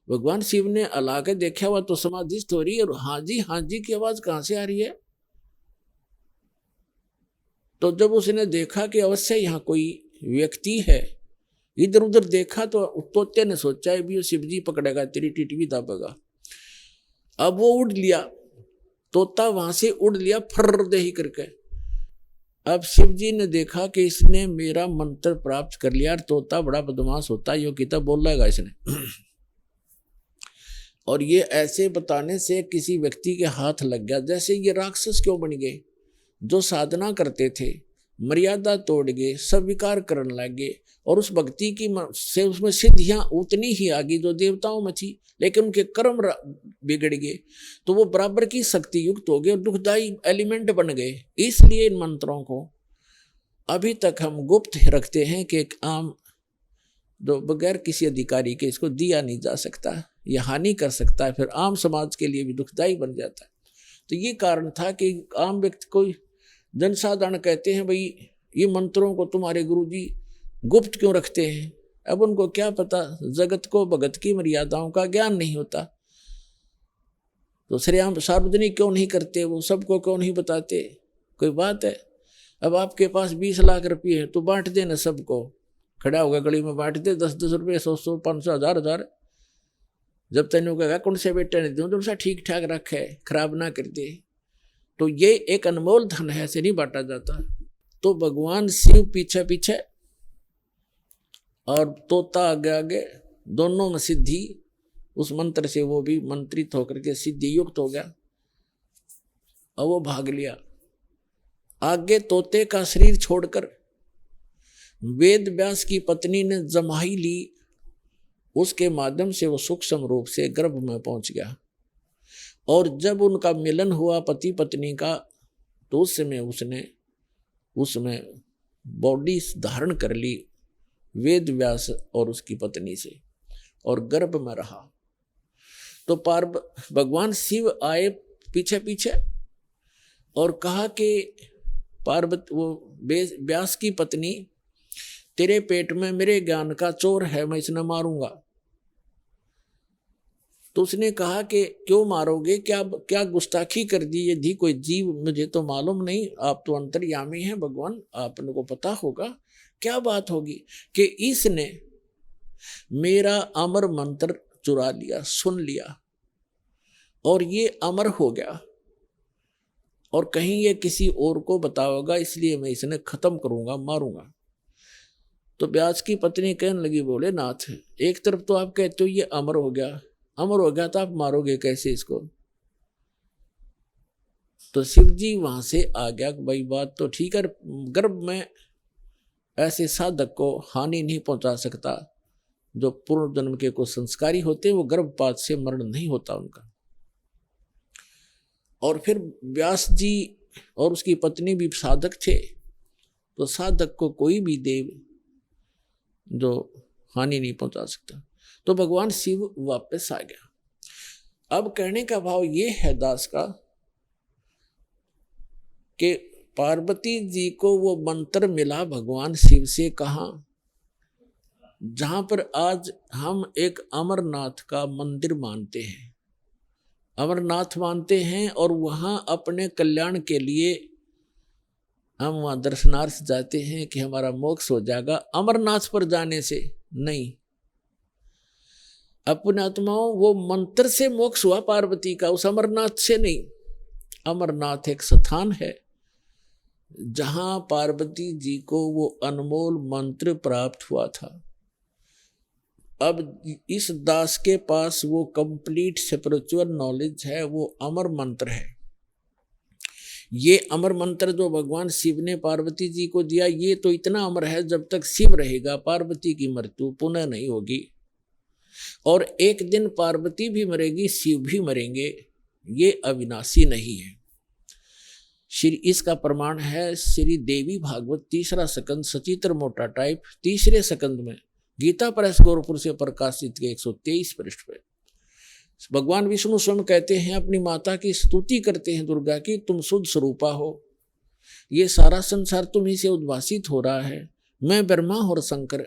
भगवान शिव ने अला के देखा हुआ तो समाधिस्थ हो रही है, और हाँ जी की आवाज कहां से आ रही है। तो जब उसने देखा कि अवश्य यहाँ कोई व्यक्ति है, इधर उधर देखा तो तोते ने सोचा है भी शिव जी पकड़ेगा, तेरी टिटवी दाबेगा। अब वो उड़ लिया, तोता वहां से उड़ लिया फर्र दे ही करके। अब शिव जी ने देखा कि इसने मेरा मंत्र प्राप्त कर लिया, और तोता बड़ा बदमाश होता है, यो किताब बोल रहेगा इसने। और ये ऐसे बताने से किसी व्यक्ति के हाथ लग गया। जैसे ये राक्षस क्यों बन गए, जो साधना करते थे मर्यादा तोड़ गए, सब विकार करने लग गए, और उस भक्ति की से उसमें सिद्धियां उतनी ही आ गई जो देवताओं में थी, लेकिन उनके कर्म बिगड़ गए, तो वो बराबर की शक्ति युक्त हो गए और दुखदायी एलिमेंट बन गए। इसलिए इन मंत्रों को अभी तक हम गुप्त रखते हैं कि एक आम जो बगैर किसी अधिकारी के इसको दिया नहीं जा सकता, यह हानि कर सकता है, फिर आम समाज के लिए भी दुखदायी बन जाता है। तो ये कारण था कि आम व्यक्ति को, जनसाधारण कहते हैं भाई ये मंत्रों को तुम्हारे गुरुजी गुप्त क्यों रखते हैं। अब उनको क्या पता, जगत को भगत की मर्यादाओं का ज्ञान नहीं होता, तो श्रेयाम सार्वजनिक क्यों नहीं करते, वो सबको क्यों नहीं बताते। कोई बात है, अब आपके पास 20 लाख रुपये है तो बांट देना सबको, खड़ा होगा गली में बांट दे, 10-10 रुपये, 100-100, 500, 1000-1000। जब तेनों कहेगा कौन से बेटे ने दूं, तो ठीक ठाक रखे, खराब ना कर दे। तो ये एक अनमोल धन है, ऐसे नहीं बांटा जाता। तो भगवान शिव पीछे पीछे और तोता आगे आगे, दोनों में सिद्धि, उस मंत्र से वो भी मंत्रित होकर के सिद्धि युक्त हो गया और वो भाग लिया। आगे तोते का शरीर छोड़कर वेद व्यास की पत्नी ने जमाई ली, उसके माध्यम से वो सूक्ष्म रूप से गर्भ में पहुंच गया। और जब उनका मिलन हुआ पति पत्नी का, तो उस समय उसमें बॉडी धारण कर ली वेद व्यास और उसकी पत्नी से, और गर्भ में रहा। तो भगवान शिव आए पीछे पीछे और कहा कि पार्वती, वो व्यास की पत्नी, तेरे पेट में मेरे ज्ञान का चोर है, मैं इसे मारूंगा। तो उसने कहा कि क्यों मारोगे, क्या गुस्ताखी कर दी, यदि कोई जीव, मुझे तो मालूम नहीं, आप तो अंतर्यामी हैं भगवान, आपने को पता होगा, क्या बात होगी कि इसने मेरा अमर मंत्र चुरा लिया, सुन लिया, और ये अमर हो गया, और कहीं ये किसी और को बताओगा, इसलिए मैं इसे खत्म करूंगा, मारूंगा। तो व्यास की पत्नी कहने लगी, बोले नाथ, एक तरफ तो आप कहते हो ये अमर हो गया तो आप मारोगे कैसे इसको। तो शिव जी वहां से आ गया, भाई बात तो ठीक है, गर्भ में ऐसे साधक को हानि नहीं पहुंचा सकता, जो पूर्व जन्म के कुछ संस्कारी होते वो गर्भपात से मरण नहीं होता उनका। और फिर व्यास जी और उसकी पत्नी भी साधक थे, तो साधक को कोई भी देव जो हानि नहीं पहुंचा सकता। तो भगवान शिव वापस आ गया। अब कहने का भाव ये है दास का कि पार्वती जी को वो मंत्र मिला भगवान शिव से, कहा जहां पर आज हम एक अमरनाथ का मंदिर मानते हैं, अमरनाथ मानते हैं, और वहां अपने कल्याण के लिए हम वहां दर्शनार्थ जाते हैं कि हमारा मोक्ष हो जाएगा। अमरनाथ पर जाने से नहीं, अपने आत्माओं वो मंत्र से मोक्ष हुआ पार्वती का, उस अमरनाथ से नहीं। अमरनाथ एक स्थान है जहां पार्वती जी को वो अनमोल मंत्र प्राप्त हुआ था। अब इस दास के पास वो कंप्लीट स्पिरिचुअल नॉलेज है, वो अमर मंत्र है। ये अमर मंत्र जो भगवान शिव ने पार्वती जी को दिया, ये तो इतना अमर है, जब तक शिव रहेगा पार्वती की मृत्यु पुनः नहीं होगी। और एक दिन पार्वती भी मरेगी, शिव भी मरेंगे, ये अविनाशी नहीं है। श्री इसका प्रमाण है श्री देवी भागवत 3रा स्कंद सचित्र मोटा टाइप 3रे स्कंद में गीता प्रेस गोरखपुर से प्रकाशित के 123 पृष्ठ पे भगवान विष्णु स्वयं कहते हैं, अपनी माता की स्तुति करते हैं दुर्गा की, तुम शुद्ध स्वरूपा हो, ये सारा संसार तुम ही से उद्भासित हो रहा है, मैं ब्रह्मा और शंकर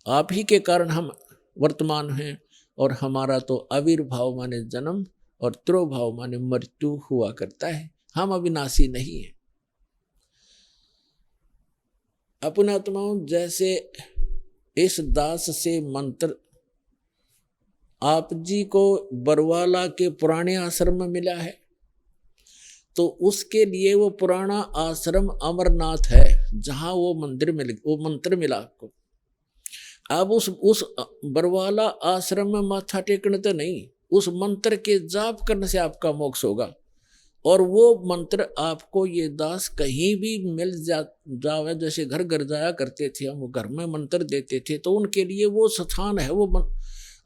आप ही के कारण हम वर्तमान हैं, और हमारा तो आविर्भाव माने जन्म और त्रोभाव माने मृत्यु हुआ करता है, हम अविनाशी नहीं है। अपनात्माओं, जैसे इस दास से मंत्र आप जी को बरवाला के पुराने आश्रम में मिला है, तो उसके लिए वो पुराना आश्रम अमरनाथ है, जहां वो मंत्र मिला आपको। अब उस बरवाला आश्रम में माथा टेकने तो नहीं, उस मंत्र के जाप करने से आपका मोक्ष होगा। और वो मंत्र आपको ये दास कहीं भी मिल जावे, जैसे घर घर जाया करते थे हम, घर में मंत्र देते थे, तो उनके लिए वो स्थान है, वो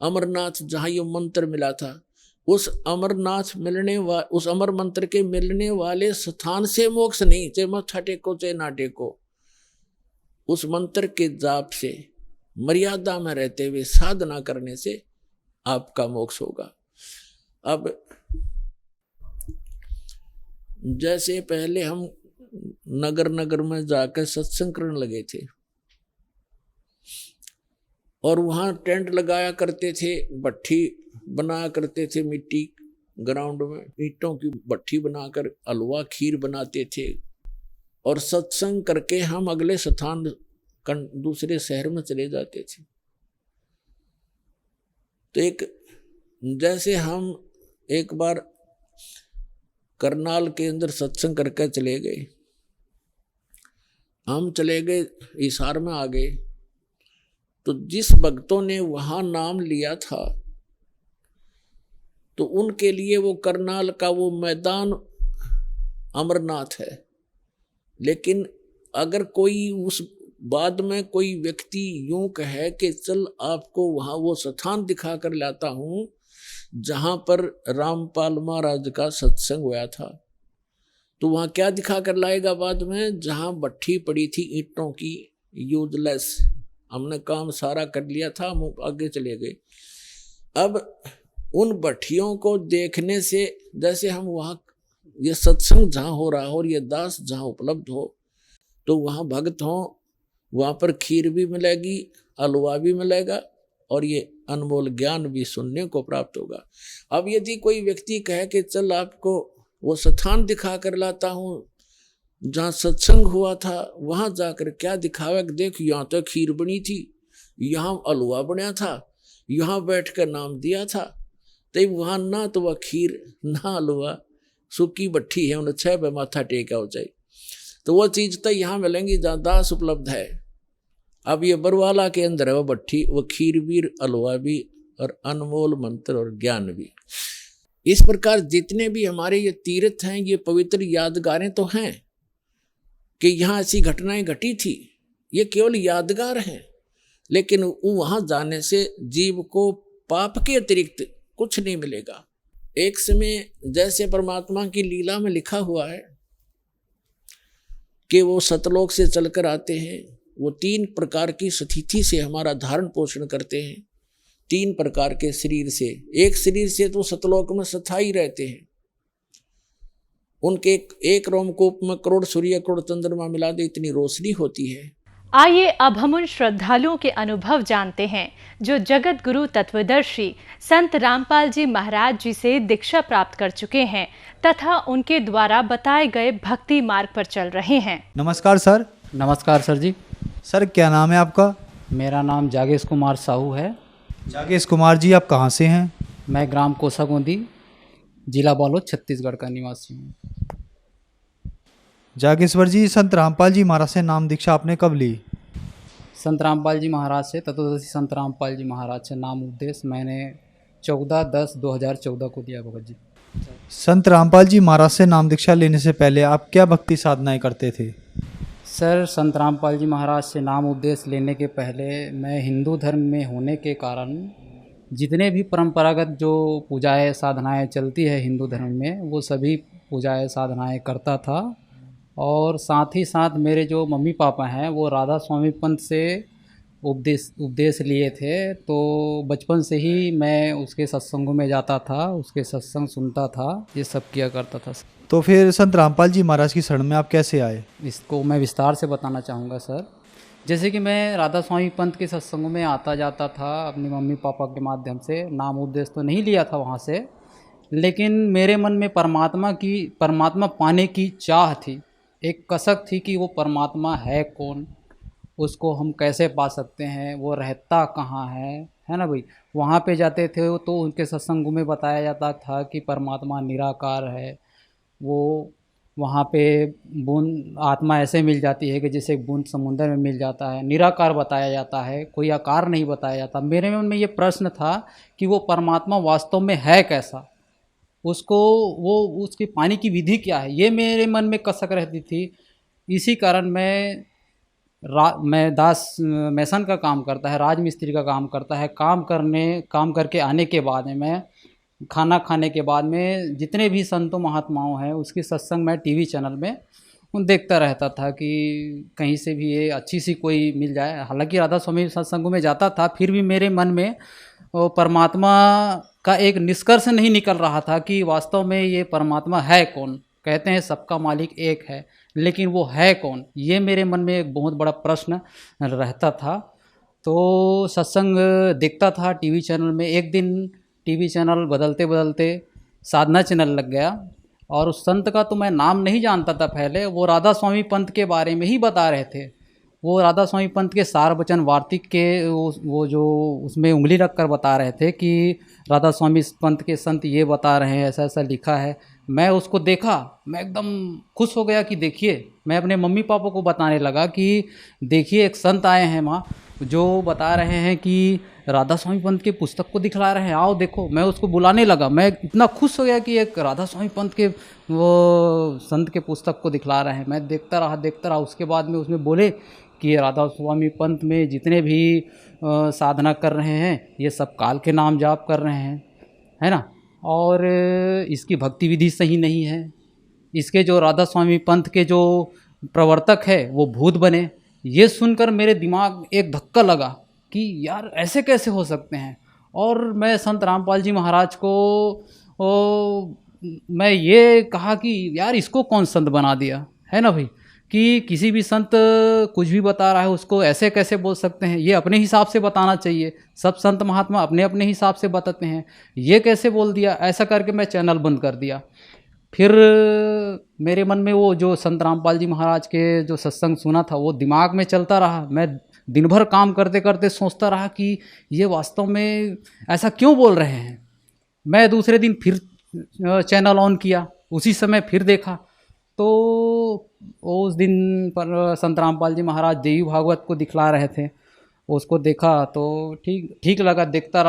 अमरनाथ, जहाँ ये मंत्र मिला था। उस उस अमर मंत्र के मिलने वाले स्थान से मोक्ष नहीं, चाहे माथा टेको चाहे ना टेको, उस मंत्र के जाप से मर्यादा में रहते हुए साधना करने से आपका मोक्ष होगा। अब जैसे पहले हम नगर नगर में जाकर सत्संग करने लगे थे, और वहां टेंट लगाया करते थे, भट्ठी बनाया करते थे, मिट्टी ग्राउंड में ईंटों की भट्ठी बनाकर हलवा खीर बनाते थे, और सत्संग करके हम अगले स्थान दूसरे शहर में चले जाते थे। तो जैसे हम एक बार करनाल के अंदर सत्संग करके चले गए, हम चले गए हिसार में आ गए, तो जिस भक्तों ने वहां नाम लिया था, तो उनके लिए वो करनाल का वो मैदान अमरनाथ है। लेकिन अगर कोई उस बाद में कोई व्यक्ति यूं कहे कि चल आपको वहां वो स्थान दिखा कर लाता हूं जहां पर रामपाल महाराज का सत्संग हुआ था, तो वहां क्या दिखा कर लाएगा बाद में, जहां भट्ठी पड़ी थी ईंटों की यूजलेस, हमने काम सारा कर लिया था, हम आगे चले गए। अब उन भट्टियों को देखने से, जैसे हम वहां ये सत्संग जहां हो रहा हो और ये दास जहां उपलब्ध हो, तो वहां भक्त हो, वहां पर खीर भी मिलेगी, हलवा भी मिलेगा, और ये अनमोल ज्ञान भी सुनने को प्राप्त होगा। अब यदि कोई व्यक्ति कहे कि चल आपको वो स्थान दिखा कर लाता हूं जहाँ सत्संग हुआ था, वहां जाकर क्या दिखावा, देख यहाँ तो खीर बनी थी, यहाँ हलवा बना था, यहाँ बैठ कर नाम दिया था, तो वहां ना तो वह खीर ना हलवा, सूखी भट्ठी है, उन्हें 6 पे माथा टेका हो जाए, तो वो चीज तो यहाँ मिलेंगी जहाँ दास उपलब्ध है। अब ये बरवाला के अंदर है वो भट्ठी, वो खीर भी, हलवा भी, और अनमोल मंत्र और ज्ञान भी। इस प्रकार जितने भी हमारे ये तीर्थ हैं, ये पवित्र यादगारें तो हैं कि यहाँ ऐसी घटनाएं घटी थी, ये केवल यादगार हैं, लेकिन वहां जाने से जीव को पाप के अतिरिक्त कुछ नहीं मिलेगा। एक समय जैसे परमात्मा की लीला में लिखा हुआ है कि वो सतलोक से चलकर आते हैं, वो 3 प्रकार की स्थिति से हमारा धारण पोषण करते हैं, 3 प्रकार के शरीर से। एक शरीर से तो सतलोक में स्थायी रहते हैं, उनके एक रोमकूप में करोड़ सूर्य करोड़ चंद्रमा मिला दे इतनी रोशनी होती है। आइए अब हम उन श्रद्धालुओं के अनुभव जानते हैं जो जगत गुरु तत्वदर्शी संत रामपाल जी महाराज जी से दीक्षा प्राप्त कर चुके हैं तथा उनके द्वारा बताए गए भक्ति मार्ग पर चल रहे हैं। नमस्कार सर। नमस्कार सर जी। सर क्या नाम है आपका? मेरा नाम जागेश कुमार साहू है। जागेश कुमार जी, आप कहाँ से हैं? मैं ग्राम कोसागोंदी, जिला बालोद, छत्तीसगढ़ का निवासी हूँ। जागेश्वर जी, संत रामपाल जी महाराज से नाम दीक्षा आपने कब ली? संत रामपाल जी महाराज से, तत्वदर्शी संत रामपाल जी महाराज से नाम उपदेश मैंने 14/10/2014 को दिया भगत जी। संत रामपाल जी महाराज से नाम दीक्षा लेने से पहले आप क्या भक्ति साधनाएं करते थे? सर, संत रामपाल जी महाराज से नाम उपदेश लेने के पहले मैं हिंदू धर्म में होने के कारण जितने भी परंपरागत जो पूजाएं साधनाएं चलती है हिंदू धर्म में, वो सभी पूजाएं साधनाएं करता था। और साथ ही साथ मेरे जो मम्मी पापा हैं वो राधा स्वामी पंथ से उपदेश लिए थे, तो बचपन से ही मैं उसके सत्संगों में जाता था, उसके सत्संग सुनता था, ये सब किया करता था। तो फिर संत रामपाल जी महाराज की शरण में आप कैसे आए? इसको मैं विस्तार से बताना चाहूँगा सर। जैसे कि मैं राधा स्वामी पंथ के सत्संगों में आता जाता था अपने मम्मी पापा के माध्यम से, नाम उपदेश तो नहीं लिया था वहाँ से, लेकिन मेरे मन में परमात्मा पाने की चाह थी, एक कसक थी कि वो परमात्मा है कौन, उसको हम कैसे पा सकते हैं, वो रहता कहाँ है ना भाई। वहाँ पे जाते थे तो उनके सत्संगों में बताया जाता था कि परमात्मा निराकार है, वो वहाँ पे बूंद आत्मा ऐसे मिल जाती है कि जैसे एक बूंद समुंदर में मिल जाता है, निराकार बताया जाता है, कोई आकार नहीं बताया जाता। मेरे मन में ये प्रश्न था कि वो परमात्मा वास्तव में है कैसा, उसकी पाने की विधि क्या है, ये मेरे मन में कसक रहती थी। इसी कारण मैं दास मैसन का काम करता है, राज मिस्त्री का काम करता है, काम करके आने के बाद में मैं खाना खाने के बाद में जितने भी संतों महात्माओं हैं उसकी सत्संग मैं टीवी चैनल में देखता रहता था कि कहीं से भी ये अच्छी सी कोई मिल जाए। हालांकि राधा स्वामी सत्संगों में जाता था, फिर भी मेरे मन में वो परमात्मा का एक निष्कर्ष नहीं निकल रहा था कि वास्तव में ये परमात्मा है कौन। कहते हैं सबका मालिक एक है, लेकिन वो है कौन, ये मेरे मन में एक बहुत बड़ा प्रश्न रहता था। तो सत्संग देखता था टीवी चैनल में। एक दिन टीवी चैनल बदलते बदलते साधना चैनल लग गया, और उस संत का तो मैं नाम नहीं जानता था पहले, वो राधा स्वामी पंथ के बारे में ही बता रहे थे। वो राधा स्वामी पंथ के सार वचन वार्तिक के वो जो उसमें उंगली रख कर बता रहे थे कि राधा स्वामी पंथ के संत ये बता रहे हैं, ऐसा ऐसा लिखा है। मैं उसको देखा, मैं एकदम खुश हो गया कि देखिए, मैं अपने मम्मी पापा को बताने लगा कि देखिए एक संत आए हैं माँ, जो बता रहे हैं कि राधा स्वामी पंथ के पुस्तक को दिखला रहे हैं, आओ देखो। मैं उसको बुलाने लगा, मैं इतना खुश हो गया कि एक राधा स्वामी पंथ के वो संत के पुस्तक को दिखला रहे हैं। मैं देखता रहा। उसके बाद में उसमें बोले कि राधा स्वामी पंथ में जितने भी साधना कर रहे हैं ये सब काल के नाम जाप कर रहे हैं, है ना, और इसकी भक्ति विधि सही नहीं है। इसके जो राधा स्वामी पंथ के जो प्रवर्तक है वो भूत बने। ये सुनकर मेरे दिमाग एक धक्का लगा कि यार ऐसे कैसे हो सकते हैं। और मैं संत रामपाल जी महाराज को मैं ये कहा कि यार इसको कौन संत बना दिया, है ना भाई, कि किसी भी संत कुछ भी बता रहा है उसको ऐसे कैसे बोल सकते हैं, ये अपने हिसाब से बताना चाहिए। सब संत महात्मा अपने अपने हिसाब से बताते हैं, ये कैसे बोल दिया। ऐसा करके मैं चैनल बंद कर दिया। फिर मेरे मन में वो जो संत रामपाल जी महाराज के जो सत्संग सुना था वो दिमाग में चलता रहा। मैं दिन भर काम करते करते सोचता रहा कि ये वास्तव में ऐसा क्यों बोल रहे हैं। मैं दूसरे दिन फिर चैनल ऑन किया, उसी समय फिर देखा, तो उस दिन पर संत रामपाल जी महाराज देवी भागवत को दिखला रहे थे। उसको देखा तो ठीक लगा, देखता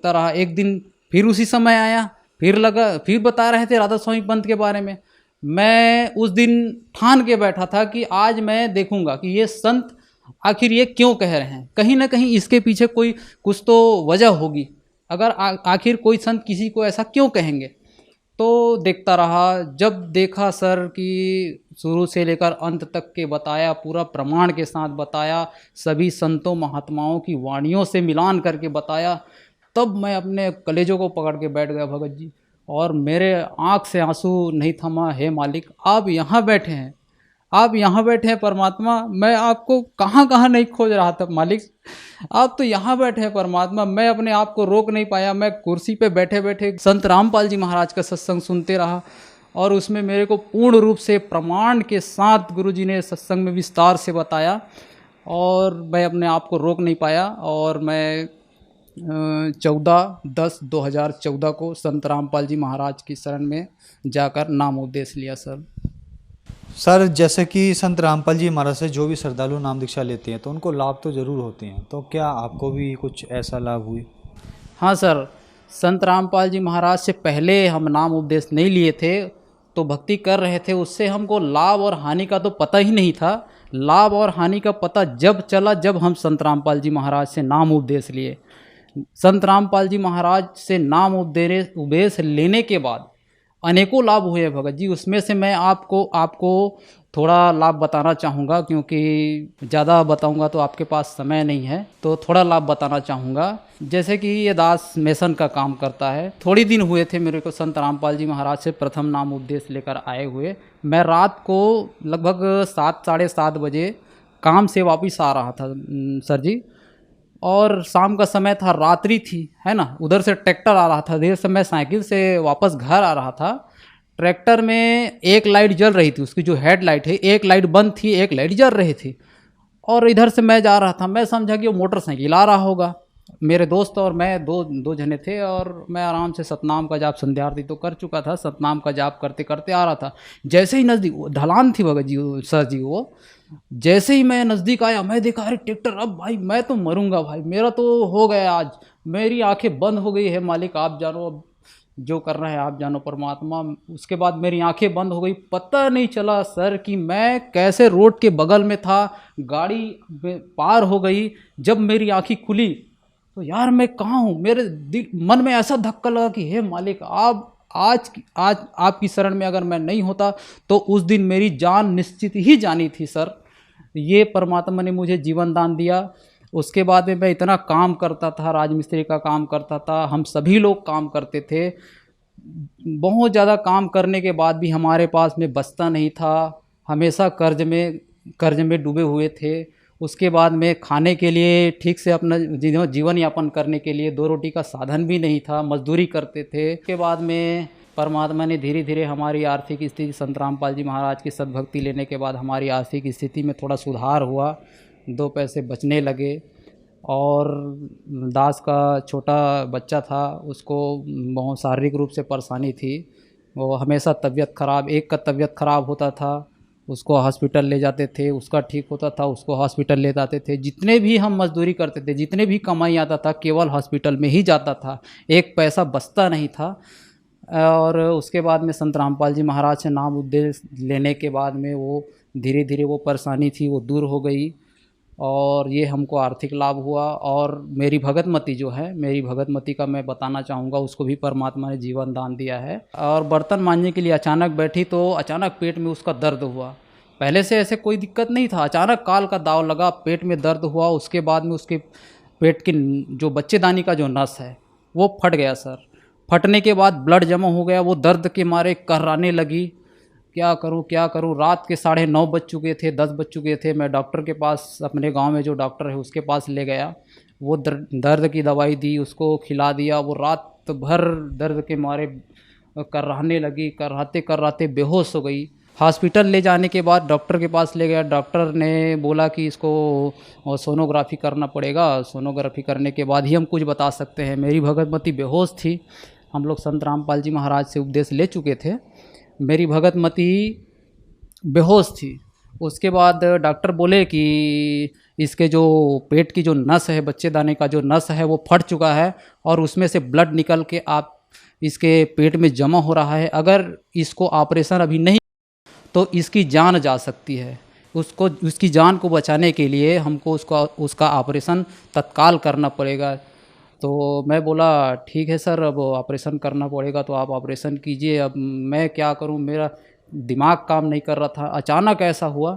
रहा। एक दिन फिर उसी समय आया, फिर बता रहे थे राधा स्वामी पंथ के बारे में। मैं उस दिन ठान के बैठा था कि आज मैं देखूंगा कि ये संत आखिर ये क्यों कह रहे हैं। कहीं ना कहीं इसके पीछे कुछ तो वजह होगी। अगर आखिर कोई संत किसी को ऐसा क्यों कहेंगे। तो देखता रहा। जब देखा सर कि शुरू से लेकर अंत तक के बताया, पूरा प्रमाण के साथ बताया, सभी संतों महात्माओं की वाणियों से मिलान करके बताया, तब मैं अपने कलेजों को पकड़ के बैठ गया भगत जी। और मेरे आँख से आंसू नहीं थमा। हे मालिक, आप यहाँ बैठे हैं परमात्मा। मैं आपको कहाँ कहाँ नहीं खोज रहा था मालिक, आप तो यहाँ बैठे हैं परमात्मा। मैं अपने आप को रोक नहीं पाया। मैं कुर्सी पे बैठे बैठे संत रामपाल जी महाराज का सत्संग सुनते रहा, और उसमें मेरे को पूर्ण रूप से प्रमाण के साथ गुरुजी ने सत्संग में विस्तार से बताया, और मैं अपने आप को रोक नहीं पाया। और मैं 14/10/2014 को संत रामपाल जी महाराज की शरण में जाकर नाम उपदेश लिया सर, जैसे कि संत रामपाल जी महाराज से जो भी श्रद्धालु नाम दीक्षा लेते हैं तो उनको लाभ तो ज़रूर होते हैं, तो क्या आपको भी कुछ ऐसा लाभ हुई? हाँ सर, संत रामपाल जी महाराज से पहले हम नाम उपदेश नहीं लिए थे, तो भक्ति कर रहे थे, उससे हमको लाभ और हानि का तो पता ही नहीं था। लाभ और हानि का पता जब चला जब हम संत रामपाल जी महाराज से नाम उपदेश लिए। संत रामपाल जी महाराज से नाम उपदेश लेने के बाद अनेकों लाभ हुए भगत जी। उसमें से मैं आपको थोड़ा लाभ बताना चाहूँगा, क्योंकि ज़्यादा बताऊँगा तो आपके पास समय नहीं है, तो थोड़ा लाभ बताना चाहूँगा। जैसे कि ये दास मेसन का काम करता है। थोड़ी दिन हुए थे मेरे को संत रामपाल जी महाराज से प्रथम नाम उपदेश लेकर आए हुए। मैं रात को लगभग 7 साढ़े 7 बजे काम से वापस आ रहा था सर जी, और शाम का समय था, रात्रि थी, है ना। उधर से ट्रैक्टर आ रहा था, देर से मैं साइकिल से वापस घर आ रहा था। ट्रैक्टर में एक लाइट जल रही थी, उसकी जो हेडलाइट है, एक लाइट बंद थी, एक लाइट जल रही थी। और इधर से मैं जा रहा था, मैं समझा कि वो मोटरसाइकिल आ रहा होगा। मेरे दोस्त और मैं दो जने थे, और मैं आराम से सतनाम का जाप, संध्या आरती तो कर चुका था, सतनाम का जाप करते करते आ रहा था। जैसे ही नज़दीक ढलान थी भगत जी सर जी, वो जैसे ही मैं नज़दीक आया, मैं देखा अरे ट्रैक्टर, अब भाई मैं तो मरूंगा भाई, मेरा तो हो गया आज, मेरी आंखें बंद हो गई है। मालिक आप जानो, अब जो कर रहे हैं आप जानो परमात्मा। उसके बाद मेरी आंखें बंद हो गई, पता नहीं चला सर कि मैं कैसे रोड के बगल में था, गाड़ी पार हो गई। जब मेरी आंखें खुली तो यार मैं कहाँ हूँ, मेरे मन में ऐसा धक्का लगा कि हे मालिक, आप आज आपकी शरण में अगर मैं नहीं होता तो उस दिन मेरी जान निश्चित ही जानी थी सर। ये परमात्मा ने मुझे जीवन दान दिया। उसके बाद में मैं इतना काम करता था, राजमिस्त्री का काम करता था, हम सभी लोग काम करते थे। बहुत ज़्यादा काम करने के बाद भी हमारे पास में बचता नहीं था, हमेशा कर्ज में डूबे हुए थे। उसके बाद में खाने के लिए, ठीक से अपना जीवन यापन करने के लिए 2 रोटी का साधन भी नहीं था, मजदूरी करते थे। उसके बाद में परमात्मा ने धीरे धीरे हमारी आर्थिक स्थिति, संत रामपाल जी महाराज की सद्भक्ति लेने के बाद हमारी आर्थिक स्थिति में थोड़ा सुधार हुआ, 2 पैसे बचने लगे। और दास का छोटा बच्चा था, उसको बहुत शारीरिक रूप से परेशानी थी, वो हमेशा तबीयत ख़राब, एक का तबीयत ख़राब होता था, उसको हॉस्पिटल ले जाते थे, उसका ठीक होता था, उसको हॉस्पिटल ले जाते थे। जितने भी हम मजदूरी करते थे, जितने भी कमाई आता था, केवल हॉस्पिटल में ही जाता था, 1 पैसा बचता नहीं था। और उसके बाद में संत रामपाल जी महाराज से नाम उपदेश लेने के बाद में वो धीरे धीरे वो परेशानी थी वो दूर हो गई, और ये हमको आर्थिक लाभ हुआ। और मेरी भगतमती जो है, मेरी भगतमती का मैं बताना चाहूँगा, उसको भी परमात्मा ने जीवन दान दिया है। और बर्तन मांजने के लिए अचानक बैठी तो अचानक पेट में उसका दर्द हुआ। पहले से ऐसे कोई दिक्कत नहीं था, अचानक काल का दाव लगा, पेट में दर्द हुआ। उसके बाद में उसके पेट की जो बच्चेदानी का जो नस है वो फट गया सर। फटने के बाद ब्लड जमा हो गया, वो दर्द के मारे कर्राने लगी, क्या करूं। रात के 9:30 बज चुके थे, 10 बज चुके थे। मैं डॉक्टर के पास, अपने गांव में जो डॉक्टर है उसके पास ले गया, वो दर्द की दवाई दी, उसको खिला दिया। वो रात भर दर्द के मारे कर्राने लगी, कर्राते बेहोश हो गई। हॉस्पिटल ले जाने के बाद डॉक्टर के पास ले गया, डॉक्टर ने बोला कि इसको सोनोग्राफी करना पड़ेगा, सोनोग्राफी करने के बाद ही हम कुछ बता सकते हैं। मेरी भगतमती बेहोश थी, हम लोग संत रामपाल जी महाराज से उपदेश ले चुके थे, मेरी भगतमती बेहोश थी। उसके बाद डॉक्टर बोले कि इसके जो पेट की जो नस है, बच्चेदाने का जो नस है वो फट चुका है, और उसमें से ब्लड निकल के आप इसके पेट में जमा हो रहा है। अगर इसको ऑपरेशन अभी नहीं तो इसकी जान जा सकती है। उसकी जान को बचाने के लिए हमको उसका ऑपरेशन तत्काल करना पड़ेगा। तो मैं बोला ठीक है सर, अब ऑपरेशन करना पड़ेगा तो आप ऑपरेशन कीजिए। अब मैं क्या करूं, मेरा दिमाग काम नहीं कर रहा था, अचानक ऐसा हुआ।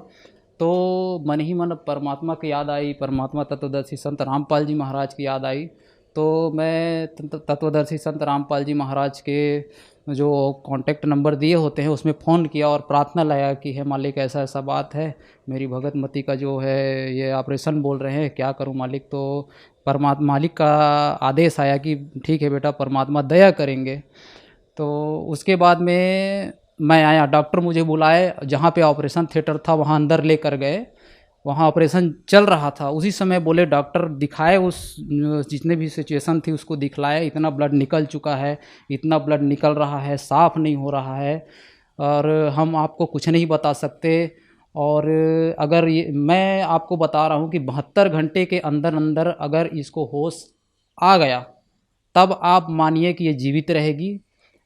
तो मन ही मन परमात्मा की याद आई, परमात्मा तत्वदर्शी संत रामपाल जी महाराज की याद आई। तो मैं तत्वदर्शी संत रामपाल जी महाराज के जो कांटेक्ट नंबर दिए होते हैं उसमें फ़ोन किया और प्रार्थना लाया कि हे मालिक, ऐसा ऐसा बात है, मेरी भगतमती का जो है ये ऑपरेशन बोल रहे हैं, क्या करूं मालिक। तो मालिक का आदेश आया कि ठीक है बेटा, परमात्मा दया करेंगे। तो उसके बाद में मैं आया, डॉक्टर मुझे बुलाए, जहाँ पे ऑपरेशन थिएटर था वहाँ अंदर लेकर गए, वहाँ ऑपरेशन चल रहा था। उसी समय बोले डॉक्टर दिखाए, उस जितने भी सिचुएशन थी उसको दिखलाए, इतना ब्लड निकल चुका है, इतना ब्लड निकल रहा है, साफ़ नहीं हो रहा है, और हम आपको कुछ नहीं बता सकते। और अगर ये मैं आपको बता रहा हूँ कि 72 घंटे के अंदर अंदर अगर इसको होश आ गया तब आप मानिए कि ये जीवित रहेगी,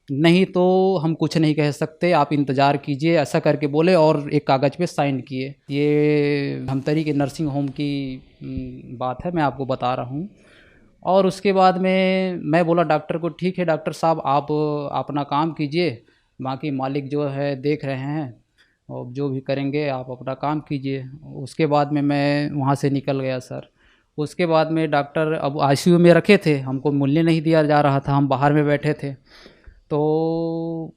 नहीं तो हम कुछ नहीं कह सकते, आप इंतज़ार कीजिए, ऐसा करके बोले और एक कागज़ पे साइन किए। ये धमतरी के नर्सिंग होम की बात है, मैं आपको बता रहा हूँ। और उसके बाद में मैं बोला डॉक्टर को, ठीक है डॉक्टर साहब, आप अपना काम कीजिए, बाकी मालिक जो है देख रहे हैं, और जो भी करेंगे आप अपना काम कीजिए। उसके बाद में मैं वहाँ से निकल गया सर। उसके बाद में डॉक्टर अब आईसीयू में रखे थे, हमको मिलने नहीं दिया जा रहा था, हम बाहर में बैठे थे। तो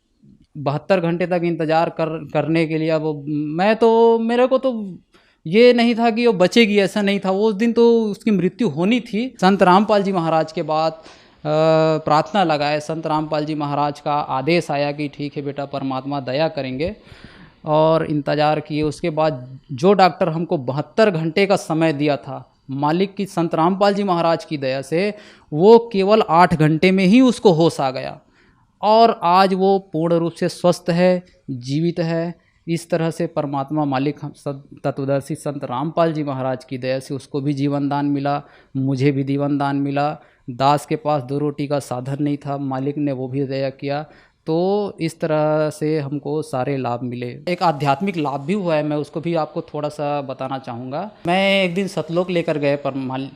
72 घंटे तक इंतज़ार करने के लिए, अब मेरे को तो ये नहीं था कि वो बचेगी, ऐसा नहीं था। वो उस दिन तो उसकी मृत्यु होनी थी। संत रामपाल जी महाराज के बाद प्रार्थना लगाए, संत रामपाल जी महाराज का आदेश आया कि ठीक है बेटा, परमात्मा दया करेंगे, और इंतज़ार किए। उसके बाद जो डॉक्टर हमको 72 घंटे का समय दिया था, मालिक की, संत रामपाल जी महाराज की दया से वो केवल 8 घंटे में ही उसको होश आ गया, और आज वो पूर्ण रूप से स्वस्थ है, जीवित है। इस तरह से परमात्मा मालिक तत्वदर्शी संत रामपाल जी महाराज की दया से उसको भी जीवन दान मिला, मुझे भी जीवन दान मिला। दास के पास 2 रोटी का साधन नहीं था, मालिक ने वो भी दया किया। तो इस तरह से हमको सारे लाभ मिले। एक आध्यात्मिक लाभ भी हुआ है, मैं उसको भी आपको थोड़ा सा बताना चाहूँगा। मैं एक दिन सतलोक लेकर गए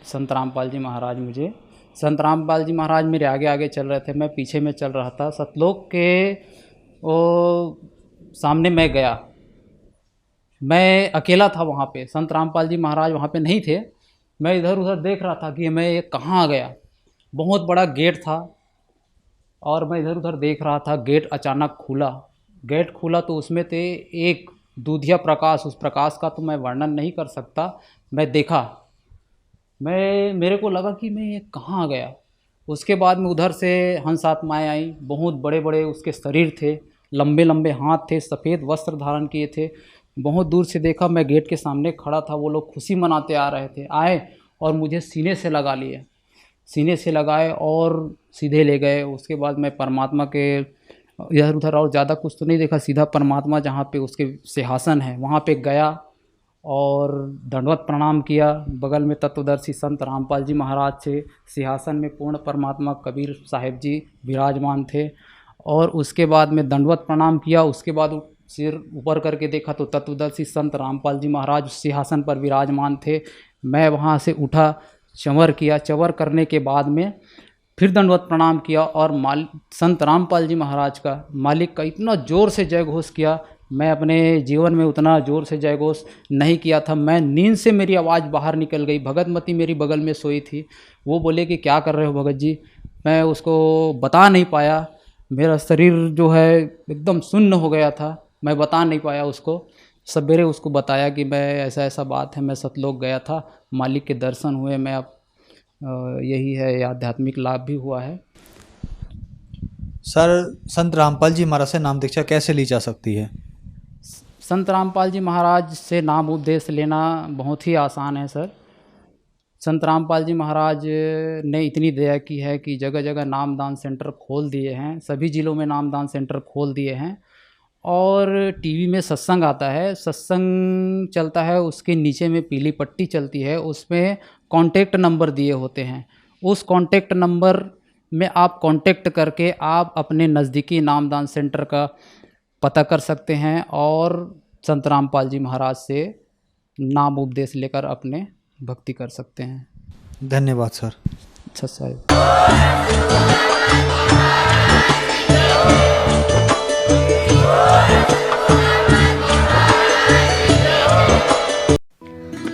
संत रामपाल जी महाराज मुझे। संत रामपाल जी महाराज मेरे आगे आगे चल रहे थे, मैं पीछे में चल रहा था। सतलोक के सामने मैं गया, मैं अकेला था वहाँ पे, संत रामपाल जी महाराज वहाँ पे नहीं थे। मैं इधर उधर देख रहा था कि मैं ये कहाँ आ गया। बहुत बड़ा गेट था और मैं इधर उधर देख रहा था। गेट अचानक खुला, गेट खुला तो उसमें थे एक दूधिया प्रकाश। उस प्रकाश का तो मैं वर्णन नहीं कर सकता। मैं देखा, मेरे को लगा कि मैं ये कहाँ आ गया। उसके बाद में उधर से हंस आत्माएँ आई, बहुत बड़े बड़े उसके शरीर थे, लंबे लंबे हाथ थे, सफ़ेद वस्त्र धारण किए थे। बहुत दूर से देखा, मैं गेट के सामने खड़ा था, वो लोग खुशी मनाते आ रहे थे। आए और मुझे सीने से लगा लिए, सीने से लगाए और सीधे ले गए। उसके बाद मैं परमात्मा के इधर उधर और ज़्यादा कुछ तो नहीं देखा, सीधा परमात्मा जहाँ पे उसके सिंहासन है वहाँ पे गया और दंडवत प्रणाम किया। बगल में तत्वदर्शी संत रामपाल जी महाराज थे, सिंहासन में पूर्ण परमात्मा कबीर साहिब जी विराजमान थे। और उसके बाद में दंडवत प्रणाम किया। उसके बाद सिर ऊपर करके देखा तो तत्वदर्शी संत रामपाल जी महाराज सिंहासन पर विराजमान थे। मैं वहाँ से उठा, चंवर किया। चंवर करने के बाद में फिर दंडवत प्रणाम किया और संत रामपाल जी महाराज का, मालिक का इतना ज़ोर से जय घोष किया। मैं अपने जीवन में उतना ज़ोर से जय घोष नहीं किया था। मैं नींद से मेरी आवाज़ बाहर निकल गई। भगतमती मेरी बगल में सोई थी, वो बोले कि क्या कर रहे हो भगत जी। मैं उसको बता नहीं पाया, मेरा शरीर जो है एकदम सुन्न हो गया था, मैं बता नहीं पाया उसको। सवेरे उसको बताया कि मैं ऐसा ऐसा बात है, मैं सतलोक गया था, मालिक के दर्शन हुए। मैं अब यही है, आध्यात्मिक लाभ भी हुआ है। सर, संत रामपाल जी महाराज से नाम दीक्षा कैसे ली जा सकती है? संत रामपाल जी महाराज से नाम उपदेश लेना बहुत ही आसान है सर। संत रामपाल जी महाराज ने इतनी दया की है कि जगह जगह नामदान सेंटर खोल दिए हैं, सभी ज़िलों में नामदान सेंटर खोल दिए हैं। और टीवी में सत्संग आता है, सत्संग चलता है, उसके नीचे में पीली पट्टी चलती है, उसमें कॉन्टेक्ट नंबर दिए होते हैं। उस कॉन्टेक्ट नंबर में आप कॉन्टेक्ट करके आप अपने नज़दीकी नामदान सेंटर का पता कर सकते हैं और संत रामपाल जी महाराज से नाम उपदेश लेकर अपने भक्ति कर सकते हैं। धन्यवाद सर। अच्छा साहब।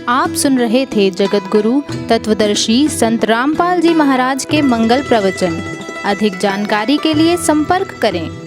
आप सुन रहे थे जगत गुरु तत्वदर्शी संत रामपाल जी महाराज के मंगल प्रवचन। अधिक जानकारी के लिए संपर्क करें।